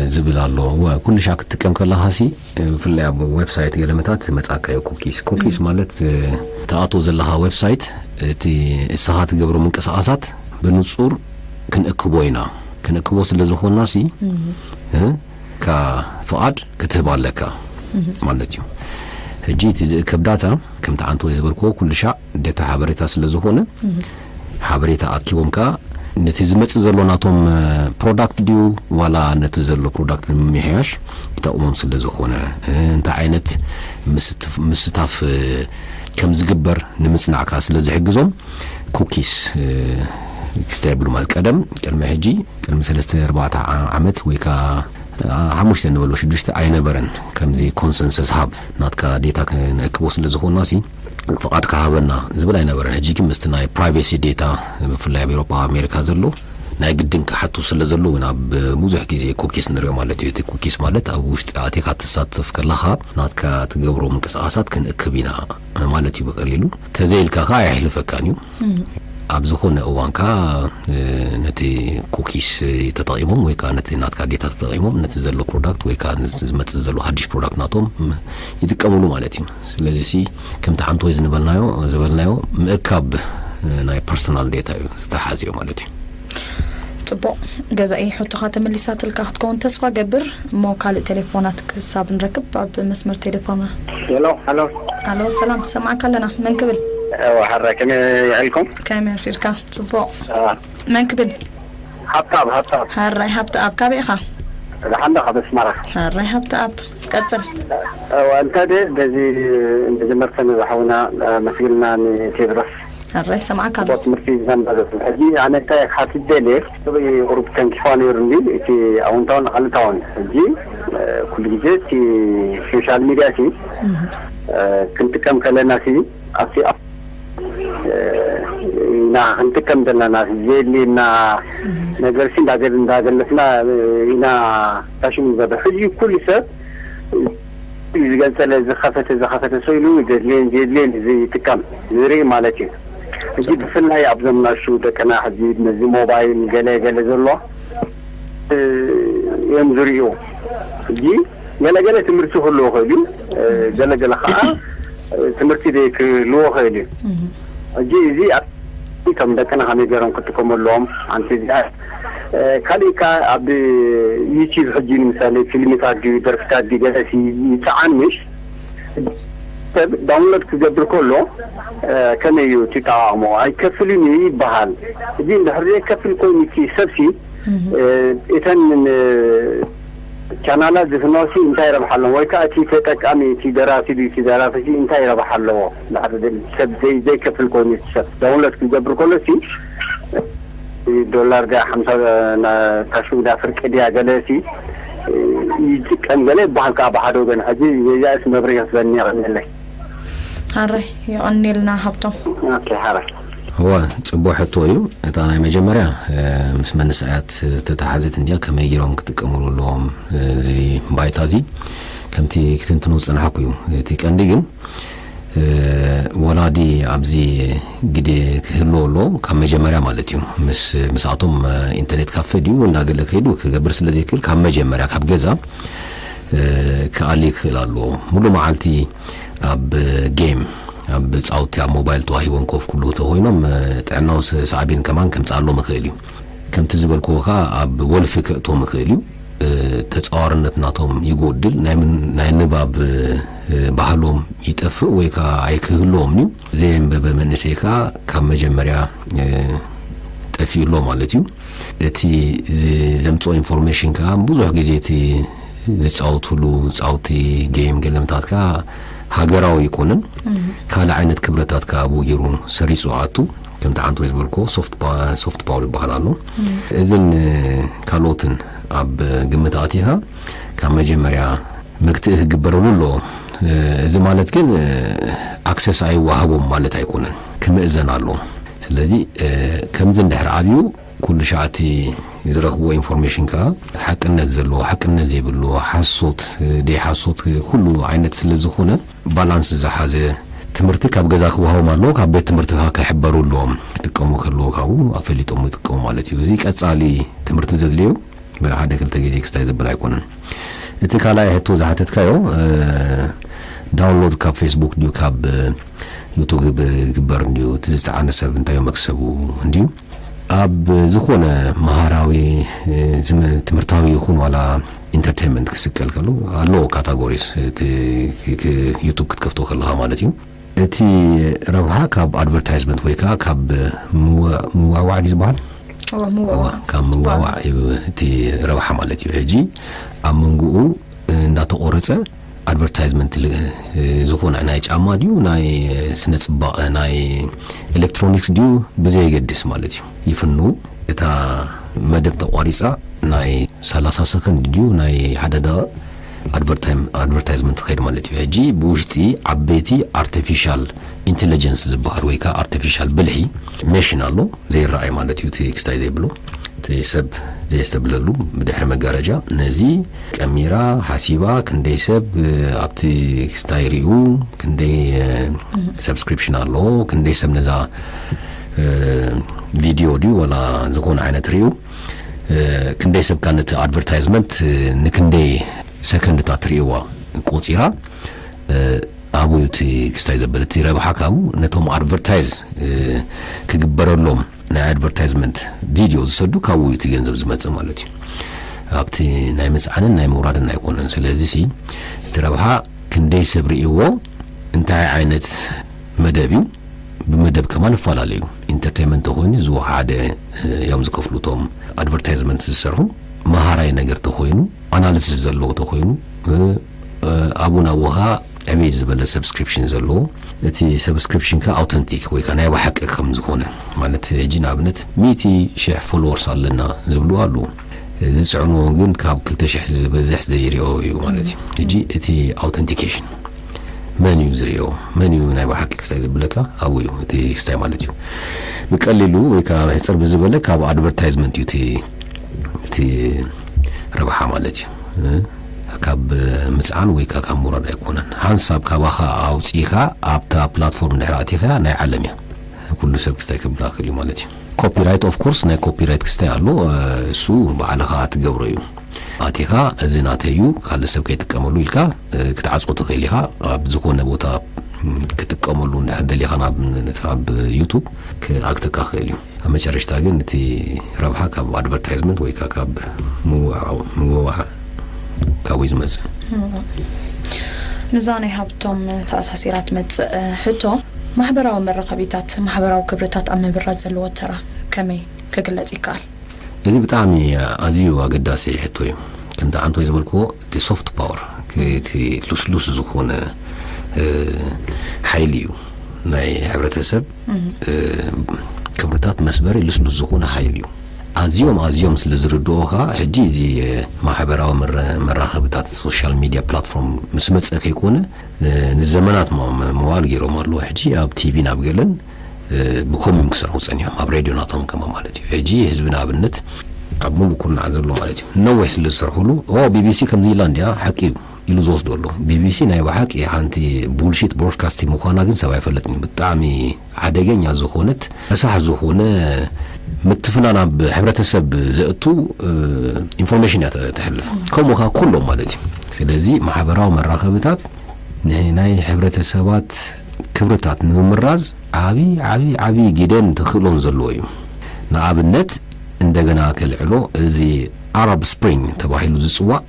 زبلالو وكل شاك تكم كلها سي في الويب سايت يلمتات مصاكاي كوكيس مالت تاعطو زلها ويب سايت تي ساعات جبرو منقساسات بنصور كنكبوينا كنكبو ስለዝኾና ሲ كفؤاد كتبالك مالتيو هجيت كبداتا كم تعنتو يزبركو كل شاء داتا حبريتا ስለዝኾነ حبريتا اكيومكا نتي زمص زلو ناتوم برودكت ديو ولا نتي زلو برودكت ميحياش تقومم ስለዝኾነ انت عينت مستاف كم زغبر نمصنعكا ስለዝحግዞም كوكيس كستابلو مال قدم هجي قدم 3-4 عامت ويكا حمشت نبلو شدشت اينبرن كمزي كونسنسس هاب ناتكا ديتا نكبو ስለዝኾና سي فقط كهابنا زبل اينبرن هجي كمستناي برايفسي ديتا بفلاي بيروبا امريكا زلو ناي قدن كحطو ስለዘلو ونا بموزح كيزي كوكيس نريو مالتي كوكيس مالت اب وشت اتيكا تساتف كلها ناتكا تغبرو منقساسات كنكبينا مالتي بقليلو تزيلكا كا يحلفكانيو ابزخون اوانكا نتي كوكيس تطعيمهم ويكا نتي ناتكا ديتا تطعيمهم نتي زلو برودكت ويكا نزمت زلو حدش برودكت ناتهم يتقبلوا مالتي ስለዚህ سي كم تحنتو زبلنايو مكاب ناي بيرسونال ديتا استحازيو مالتي طبو جزائي حتى خاتم الليسات الكاخت كون تسفى قبر موكال تليفونات كساب نركب بمسمر تليفونا الو سلام سمعك لنا من قبل وحرة كم يعلكم كامير فيركا طبو من قبل حطاب هراي حطاب كابيخا لحنا خبز مرة هراي حطاب قتل وانت دي مرتين وحونا مسجلنا تدرس هراي سمعك بوت مركز زنبازة الحجي أنا تايك حاسد ديلي تبي غروب كان كفاني يرندي تي أونتون غلطون الحجي كل جزء تي سوشيال ميديا تي كنت كم كلنا تي أفي نا أنت كم دلنا زيلي نا نجرسين داخلنا نا تشوم هذا حجي كل سب إذا قلت له زخفت سويلو جدلين زي تكم زري مالتي جيب في الله يعبزمنا شو ده كنا حجيب نزي موبايل جلا زلوا يمزريو جي جلا تمرسو هلو خيلي جلا خا تمرتي ديك لو خيلي جي زي كم ده كنا هم يجرون كتكم اللوم عن تجاه كاليكا أب يشيل حجين مثلا فيلم كادي درس كادي جالسي يتعنش داونلود كجبر كله كان يتعامو أي كفلني بحال دين هذا كفل كوني في سبسي إثن كانالا زفناسي انتهي ربحلهم ويكاتي فتك أمي تدراسي انتهي ربحلهم لحد السب زي كفل كوني السب داونلود كجبر كله سي دولار جا 5 كشو دا فرق دي اجلسي يجيك انجلي بحالك بحدو بن حجي يجاس مبريس بني غنلي هاري يغني لنا هبطو اوكي هاري هو صبو حتويو انا مجمريا مس منسات تتحازت انديا كما يجرون كتقملوا لهم زي بايتازي كمتي كتنتنو صنحكيو تي قندي ግን ወላዲ አብዚ ግዴ ክህሎሎ ካብ መጀመሪያ ማለት እዩ ምስአቶም ኢንተርኔት ካፌ ዲዩ እንዳገለ ከይዱ ክገብር ስለዚህ ክል ካብ መጀመሪያ ካብ ገዛ ከአሊክ ላሎ ሙሉ መዓልቲ አብ ጌም አብ ጻውቲ አብ ሞባይል ተዋሂቦን ኮፍ ኩሉ ተሆይኖም ጥዕናው ሰዓቢን ከማን ከምጻሎ መክእል እዩ ከምቲ ዝበልኩኻ አብ ወልፍ ከእቶ መክእል እዩ ተጻዋርነት ናቶም ይጎድል ናይ ንባብ ባህሎም ይጠፍእ ወይ ካ አይክህሎም ነው ዘም በመንሴካ ካብ መጀመሪያ ጠፊሎ ማለት እዩ እቲ ዘምጾ ኢንፎርሜሽን ካ ብዙሕ ጊዜ እቲ ዝጻውቱሉ ጻውቲ ጌም ገለምታትካ ሃገራዊ ይኮነን ካለ አይነት ክብረታት ካቡ ይሩ ሰሪጹ አቱ ከምታ አንቶ ይዝበልኮ ሶፍት ፓወር ይባላል እዝን ካሎትን አብ ግምታቲها ካብ መጀመሪያ መክትህ ግበረሉሎ እዚ ማለት ግን አክሰስ አይዋሃቦም ማለት አይኮነን ክምእዘን አሎ ስለዚህ ከምዝ እንደህር አብዩ ኩሉ ሻዓቲ ይዝረኽቦ ኢንፎርሜሽን ካ ሐቅነት ዘሎ ሐቅነት ዘይብሉ ሐሶት ዲ ሐሶት ሁሉ አይነት ስለዝኾነ ባላንስ ዘሐዘ ትምርቲ ካብ ገዛ ክዋሃው ማሎ ካብ ቤት ትምርቲ ከሕበሩሎም ጥቅሙ ከሎ ካው አፈሊጦም ጥቅሙ ማለት እዩ እዚ ቀጻሊ ትምርቲ ዘድልዩ በራሃደ ክልተ ጊዜ ክስታይ ዘብል አይኮነን እቲ ካላይ ህቶ ዘሐተትካዮ ዳውንሎድ ካብ ፌስቡክ ዲዩ ካብ ዩቲዩብ ግበር ዲዩ ትዝተዓነ ሰብ እንታዮ መክሰቡ እንዲዩ አብ ዝኾነ ማህራዊ ትምርታዊ ይኹን ዋላ ኢንተርቴይንመንት ክስቀል ከሎ አሎ ካታጎሪስ ዩቲዩብ ክትከፍቶ ከለኻ ማለት እዩ እቲ ረብሃ ካብ አድቨርታይዝመንት ወይ ካብ ሙዋዋዕ ዝባል ካብ ሙዋዋዕ እቲ ረብሃ ማለት እዩ ሕጂ ኣብ መንጉኡ እንዳተቆረጸ አድቨርታይዝመንት ዝኾነ ናይ ጫማ ዲዩ ናይ ስነ ጽባቀ ናይ ኤሌክትሮኒክስ ዲዩ በዘይ ገድስ ማለት እዩ ይፍኑ እታ መደብ ተቋሪጻ ናይ 30 ሰከንድ ዲዩ ናይ ሓደዳ አድቨርታይዝመንት ኸይድ ማለት እዩ ሕጂ ብውሽጢ ዓበይቲ አርቲፊሻል ኢንተለጀንስ ዝበሃል ወይ ካ አርቲፊሻል ብልሒ ሜሽን አሎ ዘይራኣይ ማለት እዩ ቴክስታይ ዘይብሎ ሰብ ዘይስተብለሉ ብድሕሪ መጋረጃ ነዚ ቀሚራ ሐሲባ ክንደይ ሰብ ኣብቲ ስታይሪኡ ክንደይ ሰብስክሪፕሽን አሎ ክንደይ ሰብ ነዛ ቪዲዮ ዲ ወላ ዝኾነ አይነት ሪዩ ክንደይ ሰብ ካነት አድቨርታይዝመንት ንክንደይ ሰከንድ ታትሪዋ ቆፂራ አቡቲ ክስታይ ዘበለቲ ረብሓ ካቡ ነቶም አድቨርታይዝ ክግበረሎም ናይ አድቨርታይዝመንት ቪዲዮ ዝሰዱ ካቡ እቲ ገንዘብ ዝመጽእ ማለት እዩ ኣብቲ ናይ መጽዓንን ናይ ምውራድን አይኮነን ስለዚህ እቲ ረብሓ ክንደይ ሰብ ሪእዎ እንታይ ዓይነት መደብ እዩ بمدب كمان فلاليو انترتينمنت هوني زو حد يوم زكفلوتهم ادفرتايزمنت زسرهم مهاراي ነገር ተሆይኑ አናሊሲስ ዘሎ ተሆይኑ አቡና ወሃ አሜዝ በለ ሰብስክሪፕሽን ዘሎ እቲ ሰብስክሪፕሽን ካ አውተንቲክ ወይ ካና ያባሐቀ ከም ዝሆነ ማለት ጂናብነት ሚቲ ሼህ ፎሎወርስ አለና ዝብሉ አሉ ዝጽዕኑ ግን ካብ 2000 ዝበዝሕ ዘይሪኦ እዩ ማለት እዩ እቲ አውተንቲኬሽን መንዩ ዝሪኦ መንዩ ናይ ባሐቀ ክስታይ ዝብለካ አውዩ እቲ ክስታይ ማለት እዩ በቀሊሉ ወይ ካ ህጽር ብዝበለ ካብ አድቨርታይዝመንት እዩ እቲ ረብሓ ማለት እዩ ካብ ምጽዓን ወይ ካብ ሙራድ አይኮነን ሃንሳብ ካባኻ አውጪኻ ኣብታ ፕላትፎርም ድሕራቲኻ ናይ ዓለምያ ኩሉ ሰብ ክስታይ ክብላ ክሊ ማለት እዩ ኮፒራይት ኦፍ ኮርስ ናይ ኮፒራይት ክስታይ አሎ እሱ ባዕልኻ አትገብሮ እዩ አቲኻ እዝናተዩ ካለ ሰብ ከይጥቀመሉ ኢልካ ክትዓጽቆ ትኽእልኻ ኣብ ዝኾነ ቦታ ክትጥቀመሉ እንደህደሊኻ ናብ ዩቲዩብ ከአክተካ ክእል እዩ ኣብ መጨረሻ ግን እቲ ረብሓ ካብ አድቨርታይዝመንት ወይ ካብ ሙዋዕ ካብ ይዝመጽ ንዛነይ ሀብቶም ተአሳሲራት መጽእ ሕቶ ማህበራዊ መረከቢታት ማህበራዊ ክብረታት ኣብ ምብራት ዘለዎ ተራ ከመይ ክግለጽ ይካል እዚ ብጣዕሚ ኣዝዩ ኣገዳሲ ሕቶ እዩ ከምታ አንቶ ይዝበልኮ እቲ ሶፍት ፓወር እቲ ሉስሉስ ዝኾነ ሓይሊ እዩ ናይ ሕብረተሰብ ክብረታት መስበሪ ሉስሉስ ዝኾነ ሓይሊ እዩ አዝዮም ስለዝርድኦኻ ሕጂ እዚ ማህበራዊ መራኸቢታት ሶሻል ሚዲያ ፕላትፎርም ምስመጽእ ከይኮነ ንዘመናት መዋል ገይሮም ኣሎ ሕጂ ኣብ ቲቪ ናብ ገለን ብኮሚም ክሰርሑ ጸኒሖም ኣብ ሬድዮ ናቶም ከማ ማለት እዩ ሕጂ ህዝብና ኣብነት ኣብ ሙሉ ኩልና ዘሎ ማለት እዩ ነውሕ ስለዝሰርሑሉ ቢቢሲ ከምዚ ኢላ እንዲያ ሓቂ يلزوس دولو BBC ناي وحكي حانتي بولشيت برودكاستينج مخانا جن سبا يفلتني بالطعمي عدقين زخونت مساح زخونة متفنانا بحبرة السب زقتو انفورميشن يتحلف كم وها كلهم مالتي سلازي محبراو مراقبتات ناي حبرة السبات كبرتات نمراز عبي جدا تخلون زلويو نعاب النت عندنا كالعلو زي عرب سبرينج تباحيلو زي سوا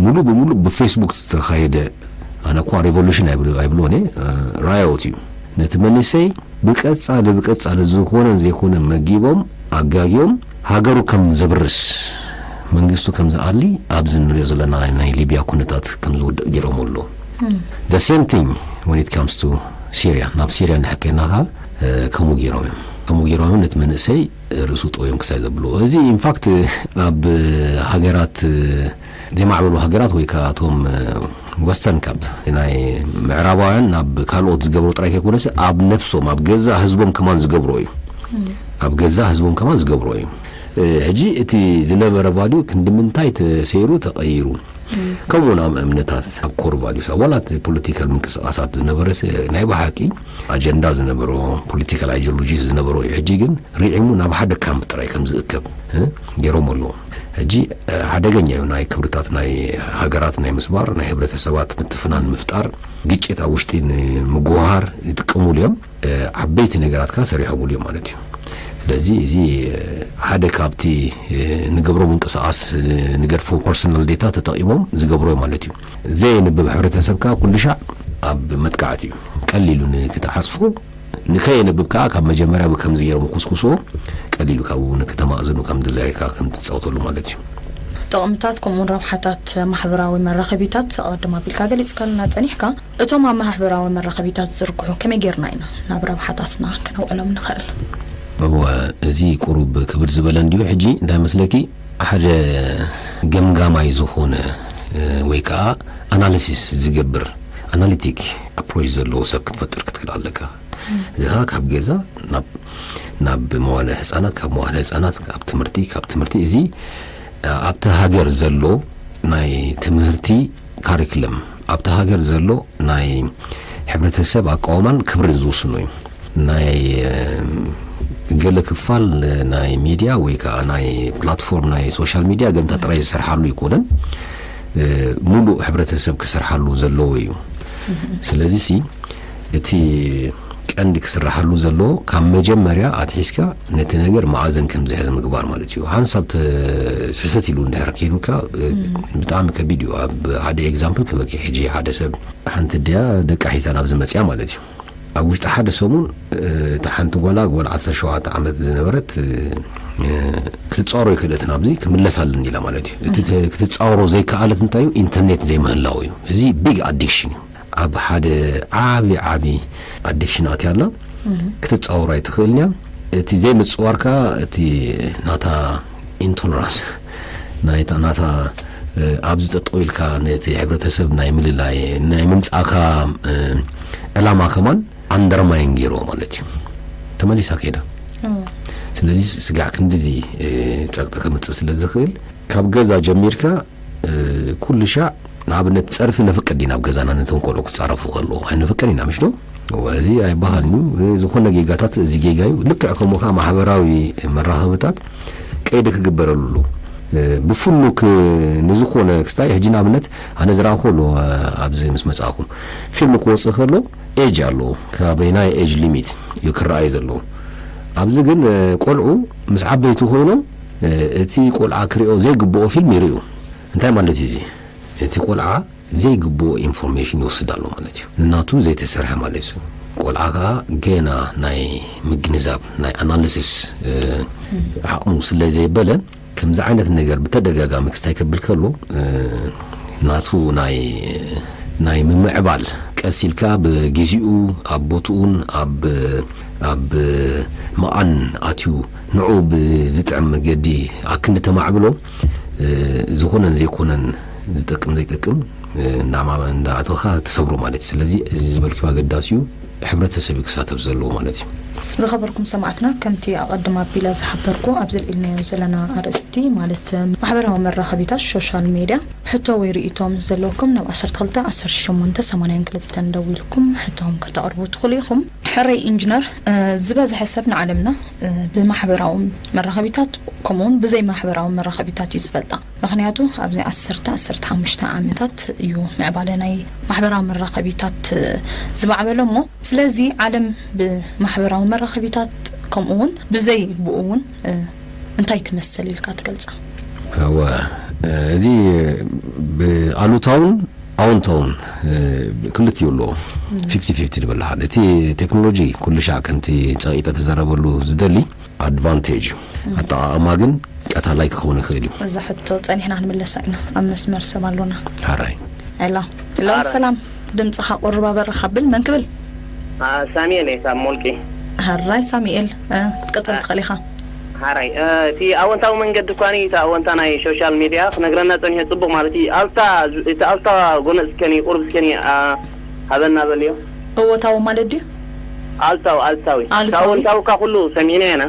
مولو بمولو بفيسبوك تخيد انا كوا ريفولوشن ايبلوني رايوتي نتمنى سي بقص على زخونه زيكونه مجيبهم اغاغيوم هاغرو كم زبرس منغستو كم زالي ابزن ريزلنا ناي ليبيا كونتات كم زود جيرومولو the same thing when it comes to Syria ناب سوريا نحكيناها كمو جيروم نتمنى سي رسوط ويوم كساي زبلو ازي ان فاكت اب هاجرات زي ما عملوا هاجرات ويكاتهم وسترن كاب ناي معراباوያን اب ካልኦት ዝገብሩ ጥራይ ከኮነስ اب ነፍሶም اب ገዛ ህዝቦም ከማን ዝገብሩ እዩ اب ገዛ ህዝቦም ከማን ዝገብሩ እዩ ሕጂ እቲ ዝነበረ ቫልዩ ክንድምንታይ ተሰይሩ ተቀይሩ كمونا امنتات اكور فاليوس ولات بوليتيكال منقسقاسات زنبرس ناي بحقي اجندا زنبرو بوليتيكال ايديولوجيز زنبرو يحجي كن ريعمو ناب حدا كام طراي كم زكب يروملو حجي حدغኛ ناي كبرتات ناي هاجرات ناي مسبار ناي ህብረተሰባት متفنان مفتار ግጭታ ውሽጢን مغوهار يتقموليهم عبيت ነገራት ካ ሰሪሐሙልዮም ማለት እዩ ስለዚህ እዚ ሓደ ካብቲ ንገብሮ منقسقاس ንገርፎ ፐርሰናል ዴታ ተጠቂሞም ዝገብሮ ማለት እዩ ዘይን በህብረተሰብካ ኩልሻ ኣብ መጥቃዕት እዩ ቀሊሉን ክትሓስፉ ንከይንብካ ካብ መጀመሪያ በከም ዝየረሙ ኩስኩሶ ቀሊሉ ካብ ንከተማእዝኑ ከም ድላይካ ከም ትጻውተሉ ማለት እዩ ጥቅምታት ከምኡን ረብሓታት ማሕበራዊ መራኸቢታት ቀደም ኣቢልካ ገሊጽካልና ጸኒሕካ እቶም ኣብ ማሕበራዊ መራኸቢታት ዝርግሑ ከመይ ጌርና ኢና ናብ ረብሓታትና ክነውዕሎም ንኽእል هو زي قرب كبر زبلان ديو حجي دا مسلكي احد جمجاماي زخونه ويكا اناليسيس زيجبر اناليتيك ابروش زلو سب كتفتر كتكلالك زها كاب جزا ناب موالة حسانات كاب موالة حسانات كاب تمرتي زي ابتا هاجر زلو ناي تمرتي كاريكلم ابتا هاجر زلو ناي حبرة السبع قومان كبر زوسنوي ناي قال كفال ناي ميديا ويكا ناي بلاتفورم ناي سوشيال ميديا قمت تراي سرحالو يكونن مولو حبرتسب كسرحالو زلو ويو سلازي سي اتي عندك سرحالو زلو كم مجمريا اتحسكا نتي ነገር ማዕዘን ከም ዝሕዝ ምግባር ማለት እዩ ሃንሳብ ስርሰት ኢሉ እንዳርኪኑካ በጣም ከቪዲዮ ሓደ ኤግዛምፕል ከበቂ ሄጂ ሓደ ሰብ ሓንቲ ዲያ ደቃ ሒሳን ኣብ ዝመጽያ ማለት እዩ أقول تحدث سمون تحنت ولا 17 عام زنبرت كتصوروا كده تنابزي كملة سالني لا مالتي كتصوروا زي كقالت انتايو انترنت زي ما هلاوي زي بيج ادكشن اب حدا عابي ادكشنات يلا كتصوروا يتخيلني تي زي متصوركا تي ناتا انتولرانس ناتا ابز تطويلكا نتي حبرتسب ناي مللاي ناي منصاكا علاما كمان اندرماين غيرو مالتي تمليسا كده ስለዚህ ስጋክ እንደዚህ ጸቅጠከ መጽስለ ዝኽል ካብ ገዛ ጀሚርካ ኩልሻ ናብነት ጸርፍ ነፍቀድ ናብ ገዛና ነተንቆሎ ክጻረፉ ከሎ አይነፍቀድ ኢና ምሽዶ ወዚ አይ ባህልኒ ዝኮነ ጌጋታት እዚ ጌጋዩ ልክዕ ከሞካ ማህበራዊ መራኸብታት ቀይደ ክግበረሉ بفلوك نزخونه كستاي حجنا بنت انا زراخولو ابزي مس مصاكم فيلم كوصخلو ايج አለው ከበይናይ ኤጅ ሊሚት ይክራይ ዘሎ ابز ግን ቆልዑ ምስ ዓበይቱ ሆኖ እቲ ቆልዓ ክሪኦ ዘይግብኦ ፊልም ይሪኡ እንታይ ማለት እዩ እቲ ቆልዓ ዘይግብኦ ኢንፎርሜሽን ይወስዳሉ ማለት እዩ እናቱ ዘይተሰርሐ ማለት እዩ ቆልዓጋ ገና ናይ ምግንዛብ ናይ አናሊሲስ አቅሙ ስለዘይበለ كمز عينة النجار بتدقاقا مكستاي كبل كله ناتو ناي من معبال كاسيل كاب جيزيو أبوتون أب معن أتيو نعوب زتعم جدي أكنت معبلو زخونا زيكونا زتكم نعم عند أتوخا تصوروا مالتي سلازي زبالك ما قداسيو حبرة سبيك ساتف زلو مالتي زخبركم سمعتنا كمتي أقدم بلا زحبركم أبزل إلنا يوزلنا أرستي مالت محبرهم الرخبيتا السوشيال ميديا حتى ويريتهم زلوكم نو أسر تغلطة أسر شمونتا سمانين كلتن دويلكم حتى هم كتقربوا تخليكم حري إنجنر زباز حسبنا علمنا بمحبرهم الرخبيتات كمون بزي محبرهم الرخبيتات يزفلتا مخنياتو أبزي أسرت حمشتا عامتات يو معبالنا محبرهم الرخبيتات زبعبلهم سلازي علم بمحبرهم الرخبيتات كمون بزي بؤون انتي تمثلي الكاتقلصة هو زي بألوتاون أونتاون كلتي يقولوا 50-50 بالله هذا تكنولوجي كل شيء كنتي تغيير تزربلو زدلي أدفانتيج حتى أماجن أتلاقي خونه خيري إذا حتى أنا هنا نملسنا أمس مرسى مالونا هراي لا السلام دمت حق قربا برخبل من قبل ساميل سامولكي هراي ساميل تقطعت خليخه هراي تي أونتاو من قد كاني تا أونتانا سوشيال ميديا نقرنا تنهي طبق مالتي ألتا قنص كني قرب كني هذا النازل اليوم هو تاو مالدي ألتاوي أونتاو كله سمينه أنا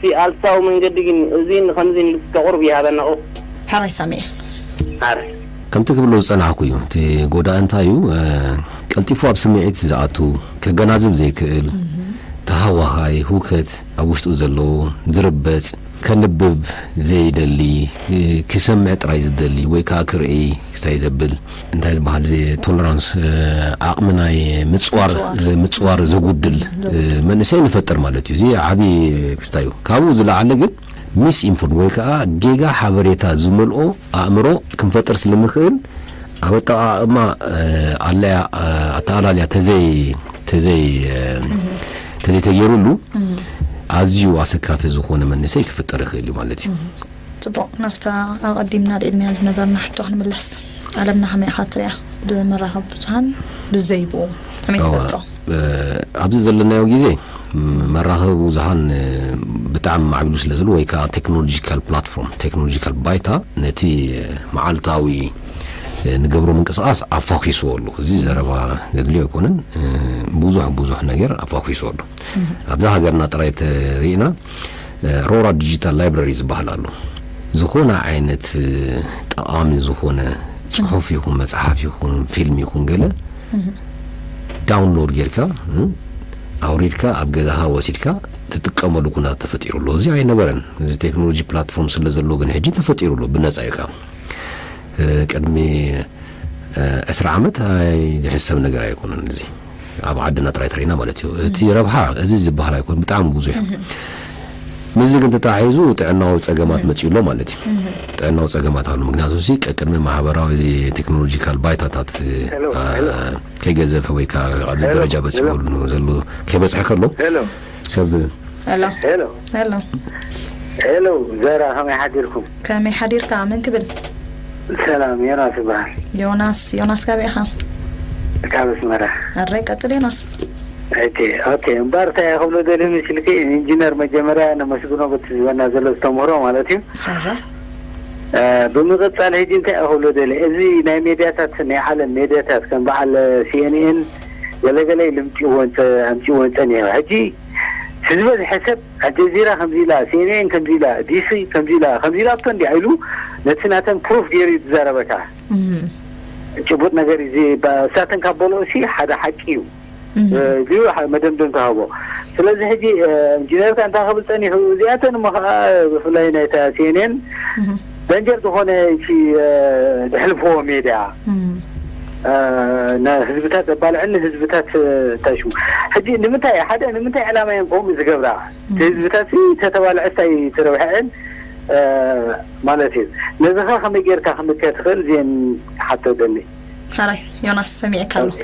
في ألتاو من قد زين 50 تقربي هذا النوع هراي سامي هراي كم تقبلوا صنعكوا يوم تي قودا أنتايو كالتفوا بسمعت زعتو كجنازم زي كل تهوى هاي هوكت أبوشتو زلو زربت كنبب زي دلي كسمع ترايز دلي ويكا كرئي كستايزبل انتايز بحال زي تولرانس عقمناي متصوار زغودل من سين فتر مالتي زي عبي كستايو كابو زلا علقت ميس انفورم ويكا جيجا حبريتا زملو أمرو كم فتر سلمخيل أبطا ما على أتعالى تزي تغيروا أزيو أسكاف زخون من نسيك في التاريخ اللي مالتي طبعا نفتا قدمنا لإلمي نبرنا حتى احنا ملس علمنا حمي خاطريا بمراهب بجهان بالزيبو حمي تفتو عبد الزلنا يوجيزي مراهب وزهان بتعم معبلوس لزلو ويكا تكنولوجيكال بلاتفورم تكنولوجيكال بايتا نتي معالتاوي نقبرو من قصاص أفاقيسو والله زي زربا ندليو يكونن بوزوح نجر أفاقيسو والله أبدا هجرنا تريت رينا رورا ديجيتال لايبراريز بحلالو زخونا عينت طعام زخونا صحف يكون مصحف يكون فيلم يكون قال داونلود جيركا أوريدكا أبجزها وسيدكا تتقملو كنا تفتيرو له زي عين نبرن زي تكنولوجي بلاتفورم سلزلو جن هجي تفتيرو له بالنسبة يكا قدمي 10 عامات هاي يحسب نقرا يكون زي ابو عدنا ترينا مالتي تي ربحها ازيز بحال يكون بتاع بوزح مزيق انت تعايزو طعناو صقمات مچيلو مالتي طعناو صقمات አሉ ምክንያቱ ሲ ቀድመ ማህበራዊ ዚ ቴክኖሎጂካል ባይታታት ከገዘፈ ወይ ከአዲስ ደረጃ በጽሁል ነው ዘሎ ከበጽሐ ከሎ ሰብ ሄሎ ዘራ ከመይ ሓዲርኩም ከመይ ሓዲርካ ምን ክብል سلام يوناس بحر يوناس كابيخا كابس مرة الرئي قتل يوناس اوكي مبارتا يا خبلو دولي مثلكي انجينير مجمرة انا مسكونا بتزيوانا زلو استمرو مالتي بمغطال هيجي انت يا خبلو دولي ازي ناي ميدياتات نيحال الميدياتات كان بحال CNN قلقلي امتي وانتاني هجي حزب حسب الجزيرة خمزيلا CNN خمزيلا DC خمزيلا بطن دي عيلو نتسناتن بروف ديري تزاربكا جبوت نغير زي بساتن كابولو شي حدا حكيو ديو مدمدم تهابو سلازي هجي انجينير كان تاخبلتني هو زياتن بفلاينا تا CNN دنجر تخونه شي دحلفو ميديا نا حزبتات بالعن حزبتات تاشو حجي نمتاي حدا نمتاي علامه ينقوم يزغبرا حزبتات تتبالع استاي تروحين مالتي نزخا خمي غيركا خمي كتخل زين حتى دني هاي يوناس سميعك الله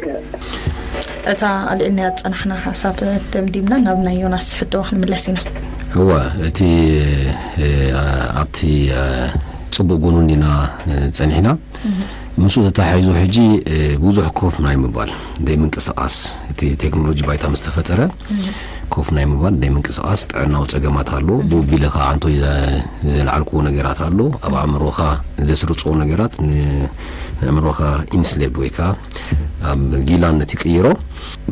اتا الاني اصنحنا حساب تمديمنا نابنا يوناس حتى واخ نملسينا هو اتي ابتي صبو قانوننا صنحنا مسو تتحيزو حجي بوزح كوف ناي مبال داي منقساس تكنولوجي بايتا مستفتره كوف ناي مبال داي منقساس طعناو صقمات አሉ ቡቢለኻ አንቶ ዘልዓልኩ ነገራት አሉ አብ አምሮኻ ዘስርጾ ነገራት አምሮኻ ኢንስሌብ ወይካ አብ ጊላነት ይቀይሮ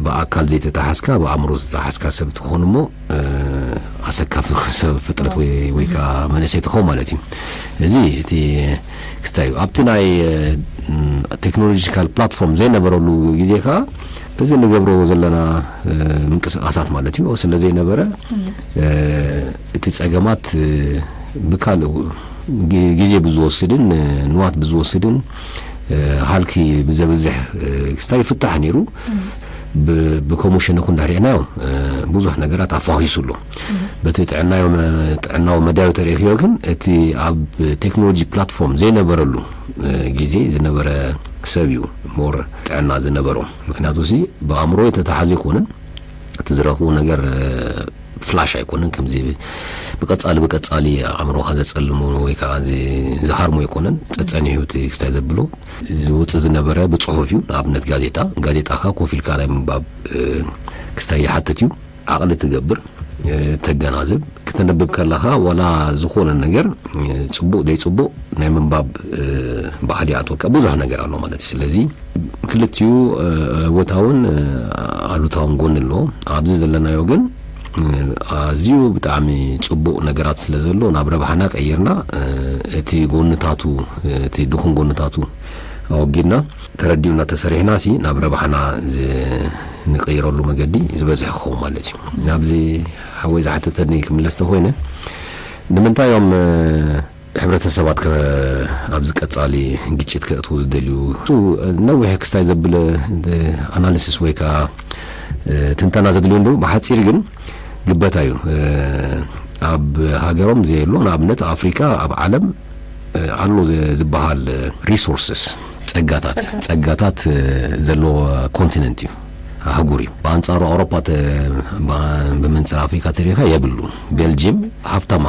በአካል ዘይተታሐስካ በአምሮ ተታሐስካ ሰብት ሆኖሞ አሰካፍ ሰብ ፍጥረት ወይካ መነሰይት ሆ ማለት እዩ እዚ እቲ ክስታዩ አብትናይ ቴክኖሎጂካል ፕላትፎርም ዘይነበረሉ ጊዜካ እዚ ንገብሮ ዘለና ምንቅስቃሳት ማለት እዩ ስለዚህ ነበረ እቲ ጸገማት ብካል ጊዜ ብዙ ወስድን ንዋት ብዙ ወስድን ሃልኪ ብዘብዝሕ ክስታይ ፍታሕ ነይሩ بكموشن نكون داريناو بوزح نجارات عفاهيسولو بتطعناو مداو تاريخي لكن اتي اب تكنولوجي بلاتفورم زي نبرلو غيزي زي نبر كسبيو مور طعنا زي نبرو مكنياتو سي بامرو يتتحازي كونن تزرقو نجار فلاش አይኮንን ከምዚ በቀጻሊ አምሮ ሀዘጽልሙ ወይ ካዚ ዘሃርሙ ይኮንን ጸጸኒሁት ክስታይ ዘብሎ ዝውጽ ዝነበረ በጽሁፊው አብነት ጋዜጣ ኮፊልካ ላይ ምንባብ ክስታይ ያሐተቲው አቅል ትገብር ተገናዘብ ከተነበብ ከላኻ ወላ ዝሆነ ነገር ጽቡ ናይ ምንባብ ባህሊ አጥወቀ ብዙ ነገር አለው ማለት ስለዚህ ክልቲዩ ወታውን አሉታውን ጎንሎ አብዝ ዘለናዮ ግን አዚው በጣም ጽቡ ነገራት ስለዘሎ ናብረ ባህና ቀየርና እቲ ጎንታቱ እቲ ድኹን ጎንታቱ አውጊና ተረዲውና ተሰሪህና ሲ ናብረ ባህና ንቀይረሉ መገዲ ዝበዝሕ ኸው ማለት እዩ ናብዚ ሓወይ ዝሓተተኒ ክምለስተ ሆይነ ንምንታዮም ሕብረተሰባት ከአብዝ ቀጻሊ ግጭት ከእቱ ዝደልዩ ነውሕ ክስታይ ዘብለ አናሊሲስ ወይካ ትንተና ዘድልዩ እንደው በሐፂር ግን ግበታዩ አብ ሀገሮም ዘይሎ ናብነት አፍሪካ አብ ዓለም አሎ ዝበሃል ሪሶርስስ ጸጋታት ዘሎ ኮንቲነንት እዩ አህጉሪ በአንጻሩ አውሮፓ በመንጽር አፍሪካ ተሪኻ የብሉ ቤልጂየም ሀብታም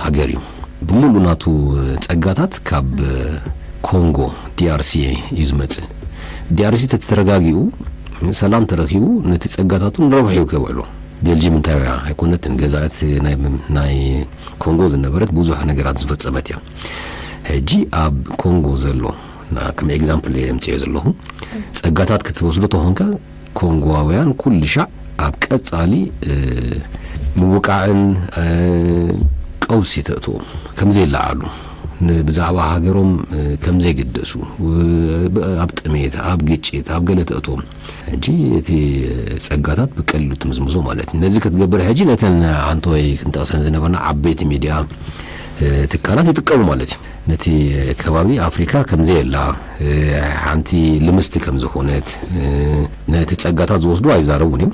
ሀገር እዩ ብሙሉ ናቱ ጸጋታት ካብ ኮንጎ ዲአርሲ ይዝመጽ ዲአርሲ ተተረጋጊኡ ሰላም ተረኺቡ ነቲ ጸጋታቱ ንረብሒው ከብዕሎ ቤልጂየም እንታይ አይኮነትን ገዛት ናይ ኮንጎ ዝነበረት ብዙሕ ነገራት ዝፈጸመት እያ ሕጂ አብ ኮንጎ ዘሎ ና ከም ኤግዛምፕል የምጽእ ዘለኹ ጸጋታት ክትወስዶ ተኾንከ ኮንጎዋውያን ኩል ሻዕ አብ ቀጻሊ ምውቃዕን ቀውሲ ተእትዎም ከምዘ ይለዓሉ ብዛዕባ ሃገሮም ከምዘ ይግደሱ አብ ጥሜት አብ ግጭት አብ ገለተእቶም እንጂ እቲ ጸጋታት በቀልሉ ትምዝምዞ ማለት እነዚህ ከተገበረ ሕጂ ነተን አንቶይ ክንጠቅሰን ዝነበርና ዓበይቲ ሚዲያ ትካላት ይጥቀሙ ማለት ነቲ ከባቢ አፍሪካ ከምዘ የላ ሓንቲ ልምስቲ ከምዝኾነት ነቲ ጸጋታት ዝወስዱ አይዛረቡን እዮም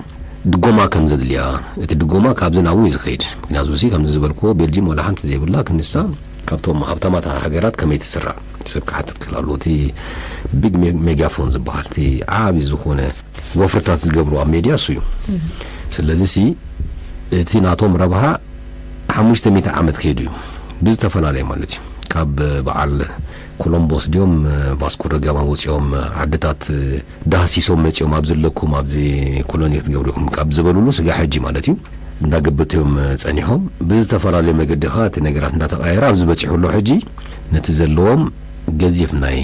ድጎማ ከምዘድልያ እቲ ድጎማ ካብዝናው ይዝኸይድ ምክንያቱ ሲ ከምዚ ዝበልኮ ቤልጂየም ወላ ሓንቲ ዘይብላ ክንሳ ካብቶም ሀብታማት ሀገራት ከመይ ትስራ ሰብ ካሕተት ክላሉ እቲ ቢግ ሜጋፎን ዝበሃል እቲ ዓቢ ዝኾነ ወፍርታት ዝገብሩ ኣብ ሜድያ እሱ እዩ ስለዚህ ሲ እቲ ናቶም ረብሓ 500 ዓመት ከይዱ እዩ ብዝተፈላለየ ማለት እዩ ካብ በዓል ኮሎምቦስ ዲዮም ቫስኮ ደ ጋማ ወፂኦም ዓድታት ዳህሲሶም መፂኦም ኣብ ዘለኩም ኣብዚ ኮሎኒ ክትገብሩኩም ካብ ዝበሉሉ ስጋ ሕጂ ማለት እዩ እንዳገበትዮም ጸኒሖም ብዝተፈላለየ መገድኻ እቲ ነገራት እንዳተቀየረ ኣብ ዝበጽሑሉ ሕጂ ነቲ ዘለዎም ገዚፍ ናይ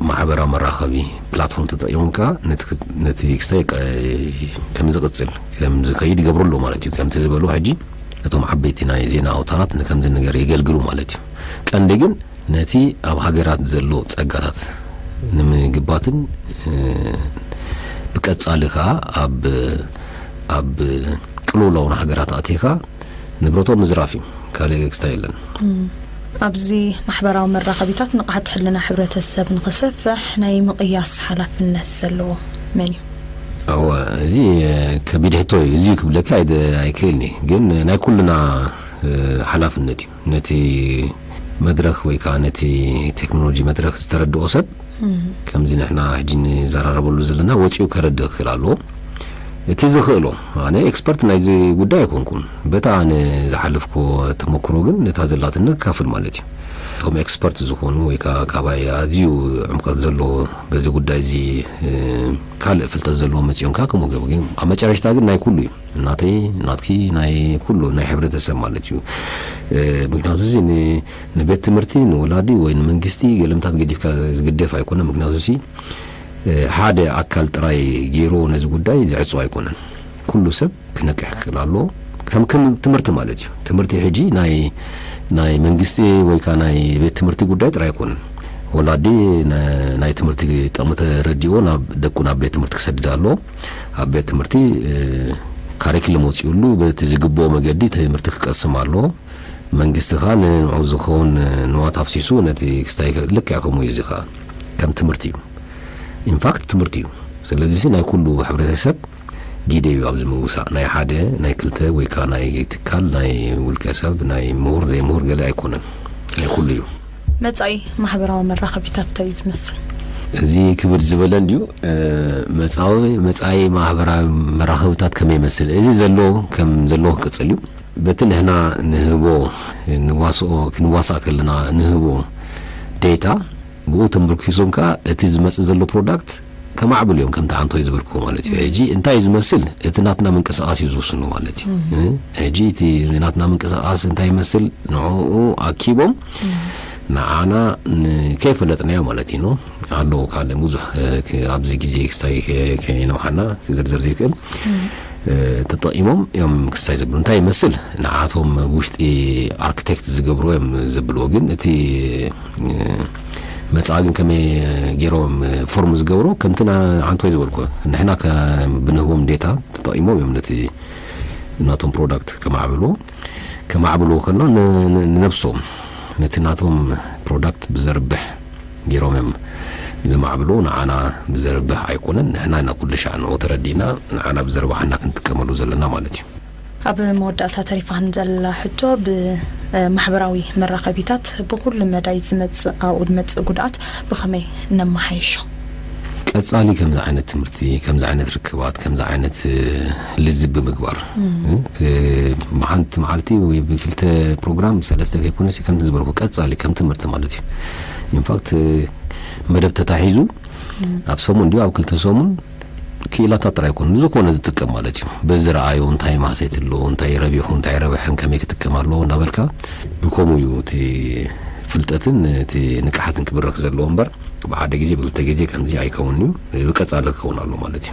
ማሕበራዊ መራኸቢ ፕላትፎርም ተጠቂሞምካ ነቲ ክስታይ ከም ዝቅጽል ከም ዝኸይድ ይገብሩሉ ማለት እዩ ከምቲ ዝበሉ ሕጂ እቶም ዓበይቲ ናይ ዜና አውታራት ከምዚ ነገር የገልግሉ ማለት እዩ ቀንዲ ግን ነቲ ኣብ ሃገራት ዘሎ ጸጋታት ንምግባትን ብቀጻልኻ ኣብ ቅሉላውን ሃገራት አቲኻ ንብረቶም ምዝራፊ ካልእ ክስታይ የለን ኣብዚ ማሕበራዊ መራኸቢታት ንቕሓት ሕልና ሕብረተሰብ ንኽሰፍሕ ናይ ምቕያስ ሓላፍነት ዘለዎ መን እዩ አዎ እዚ ከቢድህቶ እዚ ክብለካ አይከልኒ ግን ናይ ኩልና ሓላፍነት እዩ ነቲ መድረኽ ወይ ከዓ ነቲ ቴክኖሎጂ መድረኽ ዝተረድኦ ሰብ ከምዚ ንሕና ሕጂ ንዘራረበሉ ዘለና ወፂኡ ከረድእ ክእል ኣለዎ تزخلو انا اكسبرت نايزي ጉዳይ አይኮንኩም በጣም ዘሐልፍኮ ተሞክሮ ግን ታዘላትና ካፍል ማለት ነው ቶም ኤክስፐርት ዝሆኑ ወይ ካባይ አዚዩ ዕምቀት ዘሎ በዚህ ጉዳይ እዚ ካለ ፍልጠት ዘሎ መጽዮን ካከሙ ግን አመጨረሽታ ግን ናይ ኩሉ እናትኪ ናይ ኩሉ ናይ ህብረተሰብ ማለት ነው ምክንያቱ እዚ ንቤት ትምህርቲ ንወላዲ ወይ መንግስቲ ገለምታት ገዲፍ አይኮነ ምክንያቱ እዚ ሓደ አካል ጥራይ ጌሮ ነዚ ጉዳይ ዝዕጽው አይኮነን ኩሉ ሰብ ክነቅሕ ክላሎ ከም ትምህርቲ ማለት እዩ ትምህርቲ ሕጂ ናይ መንግስቲ ወይ ካ ናይ ቤት ትምህርቲ ጉዳይ ጥራይ አይኮነን ወላዲ ናይ ትምህርቲ ጠምተ ረዲዮ ናብ ደቁና ቤት ትምህርቲ ክሰድዳሎ ኣብ ቤት ትምህርቲ ካሪኩለም ወጽኡሉ በትዝግቦ መገዲ ትምህርቲ ክቀስማሎ መንግስቲ ኻን ንዑዝኾን ንዋት አፍሲሱ ነቲ ክስታይ ልክ ያከሙ ይዝኻ ከም ትምህርቲ እዩ in fact ትምህርቲ እዩ ስለዚህ ናይ ኩሉ ህብረተሰብ ጊዴዩ ኣብ ዝምውሳእ ናይ ሓደ ናይ ክልተ ወይ ካ ናይ ትካል ናይ ውልቀሰብ ናይ ምሁር ዘይምሁር ገለ አይኮነን ናይ ኩሉ እዩ መጻይ ማህበራዊ መራኸቢታት ተይዝመስል እዚ ክብር ዝበለን እዩ መጻይ ማህበራዊ መራኸቢታት ከመይ ይመስል እዚ ዘሎ ከም ዘሎ ቅጽል እዩ በትንህና ንህቦ ክንዋሳእ ከለና ንህቦ ዴታ بو تمركزهم كا اتزمص زلو برودكت كمعبل يوم كم تعنتو يزبركو مالتي اجي انت يزمسل اتناتنا من قصاص يزوسنو مالتي اجي تي ناتنا من قصاص انت يمسل نعو اكيبهم معنا كيف لطنيا مالتي نو قالو قال موزح ابزي غزي كستاي كاينو حنا زرزر زيكل تطقيمهم يوم كستاي زبرو انت يمسل نعاتهم وشتي اركتكت زغبرو يم زبلو ግን እቲ መጻግን ከመ ጌሮም ፎርሙዝ ገብሮ ከምትና አንቶ ይዝበልኩ ንሕና ከብንህቦም ዴታ ተጠቂሞም የምነቲ ናቶም ፕሮዳክት ከማዕብሎ ከና ነፍሶም ነትናቶም ፕሮዳክት ብዘርብህ ጌሮም ዝማዕብሎ ንዓና ብዘርብህ አይኮነን ንሕና ኩሉ ሻዕን ወተረዲና ንዓና ብዘርባህና ክንጥቀመሉ ዘለና ማለት እዩ ኣብ መወዳእታ ታሪፋን ዘላ ሕቶ ብማሕበራዊ መራኸቢታት ብኩሉ መዳይ ዝመጽእ ኣውድ መጽእ ጉድኣት ብኸመይ ነማሓይሾ ቀጻሊ ከምዛ ዓይነት ትምህርቲ ከምዛ ዓይነት ርክባት ከምዛ ዓይነት ልዝብ ምግባር ማሓንቲ መዓልቲ ወይ ብክልተ ፕሮግራም ሰለስተ ከይኮነስ ከም ዝብልኩ ቀጻሊ ከም ትምህርቲ ማለት እዩ ኢንፋክት መደብ ተታሒዙ ኣብ ሰሙን ዲዩ ኣብ ክልተ ሰሙን كيلا تطريكون زكون زتكم مالتي بزرعايو انتاي ماسيتلو انتاي ربيحو انتاي ربيحن كمي كتكمالو نابلكا بكومو يو تي فلتتن تي نكحاتن كبرك زلو انبر بعد غيزي بلتا غيزي كمزي ايكونيو بقصالو كونالو مالتي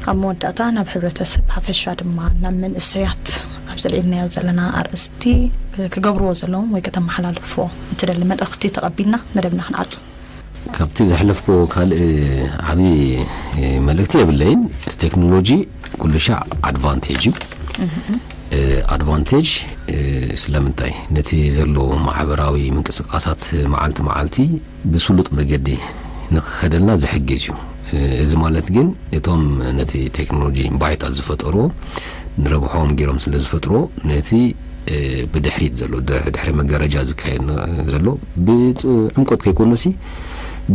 أموداتا ناب حبرتسب حفشا دما نمن السيات أبزلنا يوزلنا أرستي كجبرو زلهم ويكتم حلالفو تدل من أختي تقبلنا مدبنا خنعت كابتي زحلفكو قال عبي ملكتي بالليل التكنولوجي كل شيء ادفانتج ادفانتج سلامنتاي نتي زلو معبراوي منقسقاسات معالتي بسلط مجدي نخدلنا زحجيو እዚ ማለት ግን እቶም ነቲ ቴክኖሎጂ ባይታ ዝፈጠሩ ንረብሖም ጌሮም ስለ ዝፈጠሩ ነቲ ብድሕሪት ዘሎ ድሕሪ መጋረጃ ዝካየድ ዘሎ ብዕምቆት ከይኮነሲ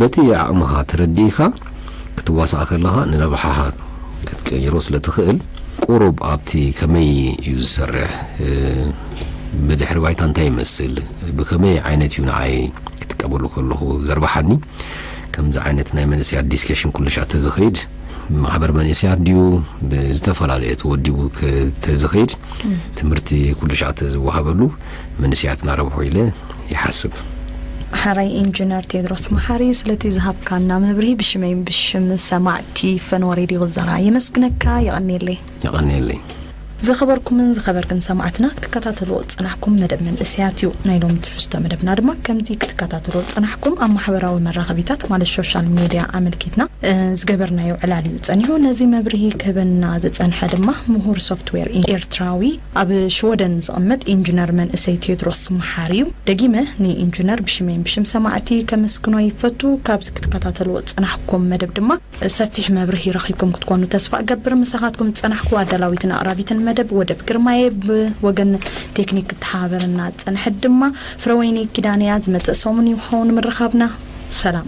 በቲ ዓቕምኻ ተረዲኻ ክትዋሳእ ከለኻ ንረብሓኻ ክትቀይሮ ስለ ትኽእል ቁሩብ ኣብቲ ከመይ እዩ ዝሰርሕ ብድሕሪ ባይታ እንታይ ይመስል ብከመይ ዓይነት እዩ ንዓይ ክትቀበሉ ከለኹ ዘርባሓኒ كمز عينت نايمن سياد ديسكشن كل شيء تزخيد محبر من سياد ديو بزتفل عليه توديو كتزخيد تمرتي كل شيء تزوهبلو من سياد نعرفه إليه يحسب حراي إنجنير تدرس محاريس التي ذهب كان مبري بشمين بشم سمعتي فنوري دي غزراء يمسكنك يغني لي زخبركم من زخبركن سمعتنا تكتاتلو صنحكم مدب من اسياتيو نايلوم تحسته مدبنا دما كمتي تكتاتلو صنحكم ام محبراوي مراغبيتات مال السوشيال ميديا عملكيتنا زغبرنايو علالي صنيو نزي مبرهي كبنا زصنح دما مهور سوفتوير ايرتراوي اب شودن زقمت انجينير من اسيتي تدرس محاريو دقيمه ني انجينير بشمين بشم سمعتي كمسكنو يفتو كابس تكتاتلو صنحكم مدب دما سفيح مبرهي رخيكم كتكونوا تسفا قبر مساخاتكم تصنحكوا عدلاويتنا قرابيتن مدب ودب كرماي بوغن تكنيك تحابرنا صنح دما فرويني كدانيات متصومني وخون من رخابنا سلام